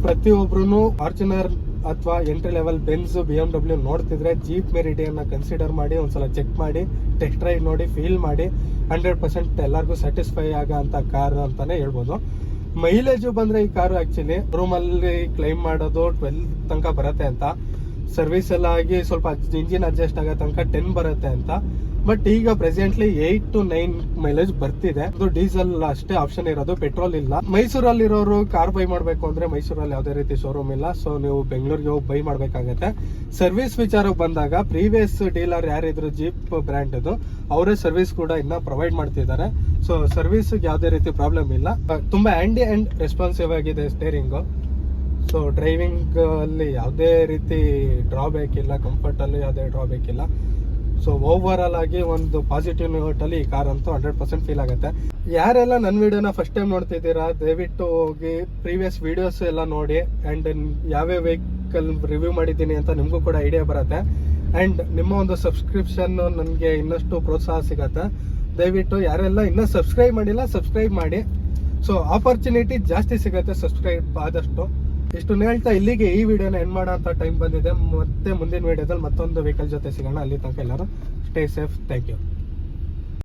ಪ್ರತಿಯೊಬ್ರು ಫಾರ್ಚುನರ್ ಅಥವಾ ಎಂಟ್ರಿ ಲೆವೆಲ್ ಬೆನ್ಸ್ BMW ನೋಡ್ತಿದ್ರೆ ಜೀಪ್ ಮೆರಿಡಿಯನ್ನ ಕನ್ಸಿಡರ್ ಮಾಡಿ ಒಂದ್ಸಲ ಚೆಕ್ ಮಾಡಿ, ಟೆಸ್ಟ್ ಡ್ರೈವ್ ನೋಡಿ, ಫೀಲ್ ಮಾಡಿ. 100% ಎಲ್ಲರಿಗೂ ಸ್ಯಾಟಿಸ್ಫೈ ಆಗೋ ಅಂತ ಕಾರ್ ಅಂತಾನೆ ಹೇಳ್ಬೋದು. ಮೈಲೇಜ್ ಬಂದ್ರೆ ಈ ಕಾರು ಆಕ್ಚುಲಿ ರೂಮಲ್ಲಿ ಕ್ಲೈಮ್ ಮಾಡೋದು 12 ತನಕ ಬರುತ್ತೆ ಅಂತ, ಸರ್ವಿಸ್ ಎಲ್ಲ ಆಗಿ ಸ್ವಲ್ಪ ಇಂಜಿನ್ ಅಡ್ಜಸ್ಟ್ ಆಗೋ ತನಕ 10 ಬರುತ್ತೆ ಅಂತ. ಬಟ್ ಈಗ ಪ್ರೆಸೆಂಟ್ಲಿ 8 to 9 ಮೈಲೇಜ್ ಬರ್ತಿದೆ. ಅದು ಡೀಸೆಲ್ ಅಷ್ಟೇ ಆಪ್ಷನ್ ಇರೋದು, ಪೆಟ್ರೋಲ್ ಇಲ್ಲ. ಮೈಸೂರಲ್ಲಿ ಇರೋರು ಕಾರ್ ಬೈ ಮಾಡ್ಬೇಕು ಅಂದ್ರೆ ಮೈಸೂರಲ್ಲಿ ಯಾವುದೇ ರೀತಿ ಶೋರೂಮ್ ಇಲ್ಲ, ಸೊ ನೀವು ಬೆಂಗಳೂರಿಗೆ ಹೋಗಿ ಬೈ ಮಾಡ್ಬೇಕಾಗತ್ತೆ. ಸರ್ವಿಸ್ ವಿಚಾರಕ್ಕೆ ಬಂದಾಗ ಪ್ರೀವಿಯಸ್ ಡೀಲರ್ ಯಾರಿದ್ರು ಜೀಪ್ ಬ್ರ್ಯಾಂಡ್ ಅವರೇ ಸರ್ವಿಸ್ ಕೂಡ ಇನ್ನ ಪ್ರೊವೈಡ್ ಮಾಡ್ತಿದ್ದಾರೆ. ಸೊ ಸರ್ವಿಸ್ ಯಾವುದೇ ರೀತಿ ಪ್ರಾಬ್ಲಮ್ ಇಲ್ಲ. ತುಂಬಾ ಹ್ಯಾಂಡಿ ಅಂಡ್ ರೆಸ್ಪಾನ್ಸಿವ್ ಆಗಿದೆ ಸ್ಟೇರಿಂಗು. ಸೊ ಡ್ರೈವಿಂಗ್ ಅಲ್ಲಿ ಯಾವುದೇ ರೀತಿ ಡ್ರಾಬ್ಯಾಕ್ ಇಲ್ಲ, ಕಂಫರ್ಟ್ ಅಲ್ಲಿ ಯಾವುದೇ ಡ್ರಾಬ್ಯಾಕ್ ಇಲ್ಲ. ಸೊ ಓವರ್ ಆಲ್ ಆಗಿ ಒಂದು ಪಾಸಿಟಿವ್ ನೋಟ್ ಅಲ್ಲಿ ಈ ಕಾರ್ ಅಂತೂ 100% ಫೀಲ್ ಆಗುತ್ತೆ. ಯಾರೆಲ್ಲ ನನ್ನ ವಿಡಿಯೋನ ಫಸ್ಟ್ ಟೈಮ್ ನೋಡ್ತಿದ್ದೀರಾ ದಯವಿಟ್ಟು ಹೋಗಿ ಪ್ರೀವಿಯಸ್ ವಿಡಿಯೋಸ್ ಎಲ್ಲ ನೋಡಿ, ಅಂಡ್ ಯಾವ್ಯಾವ ವೆಹಿಕಲ್ ರಿವ್ಯೂ ಮಾಡಿದ್ದೀನಿ ಅಂತ ನಿಮಗೂ ಕೂಡ ಐಡಿಯಾ ಬರುತ್ತೆ. ಅಂಡ್ ನಿಮ್ಮ ಒಂದು ಸಬ್ಸ್ಕ್ರಿಪ್ಷನ್ ನನಗೆ ಇನ್ನಷ್ಟು ಪ್ರೋತ್ಸಾಹ ಸಿಗತ್ತೆ. ದಯವಿಟ್ಟು ಯಾರೆಲ್ಲ ಇನ್ನೂ ಸಬ್ಸ್ಕ್ರೈಬ್ ಮಾಡಿಲ್ಲ ಸಬ್ಸ್ಕ್ರೈಬ್ ಮಾಡಿ. ಸೊ ಆಪರ್ಚುನಿಟಿ ಜಾಸ್ತಿ ಸಿಗುತ್ತೆ ಸಬ್ಸ್ಕ್ರೈಬ್ ಆದಷ್ಟು. ಇಷ್ಟು ಹೇಳ್ತಾ ಇಲ್ಲಿಗೆ ಈ ವಿಡಿಯೋನ ಎಂಡ್ ಮಾಡೋ ಅಂತ ಟೈಮ್ ಬಂದಿದೆ. ಮತ್ತೆ ಮುಂದಿನ ವಿಡಿಯೋದಲ್ಲಿ ಮತ್ತೊಂದು ವೆಹಿಕಲ್ ಜೊತೆ ಸಿಗೋಣ. ಅಲ್ಲಿ ತನಕ ಎಲ್ಲರೂ ಸ್ಟೇ ಸೇಫ್. Thank you.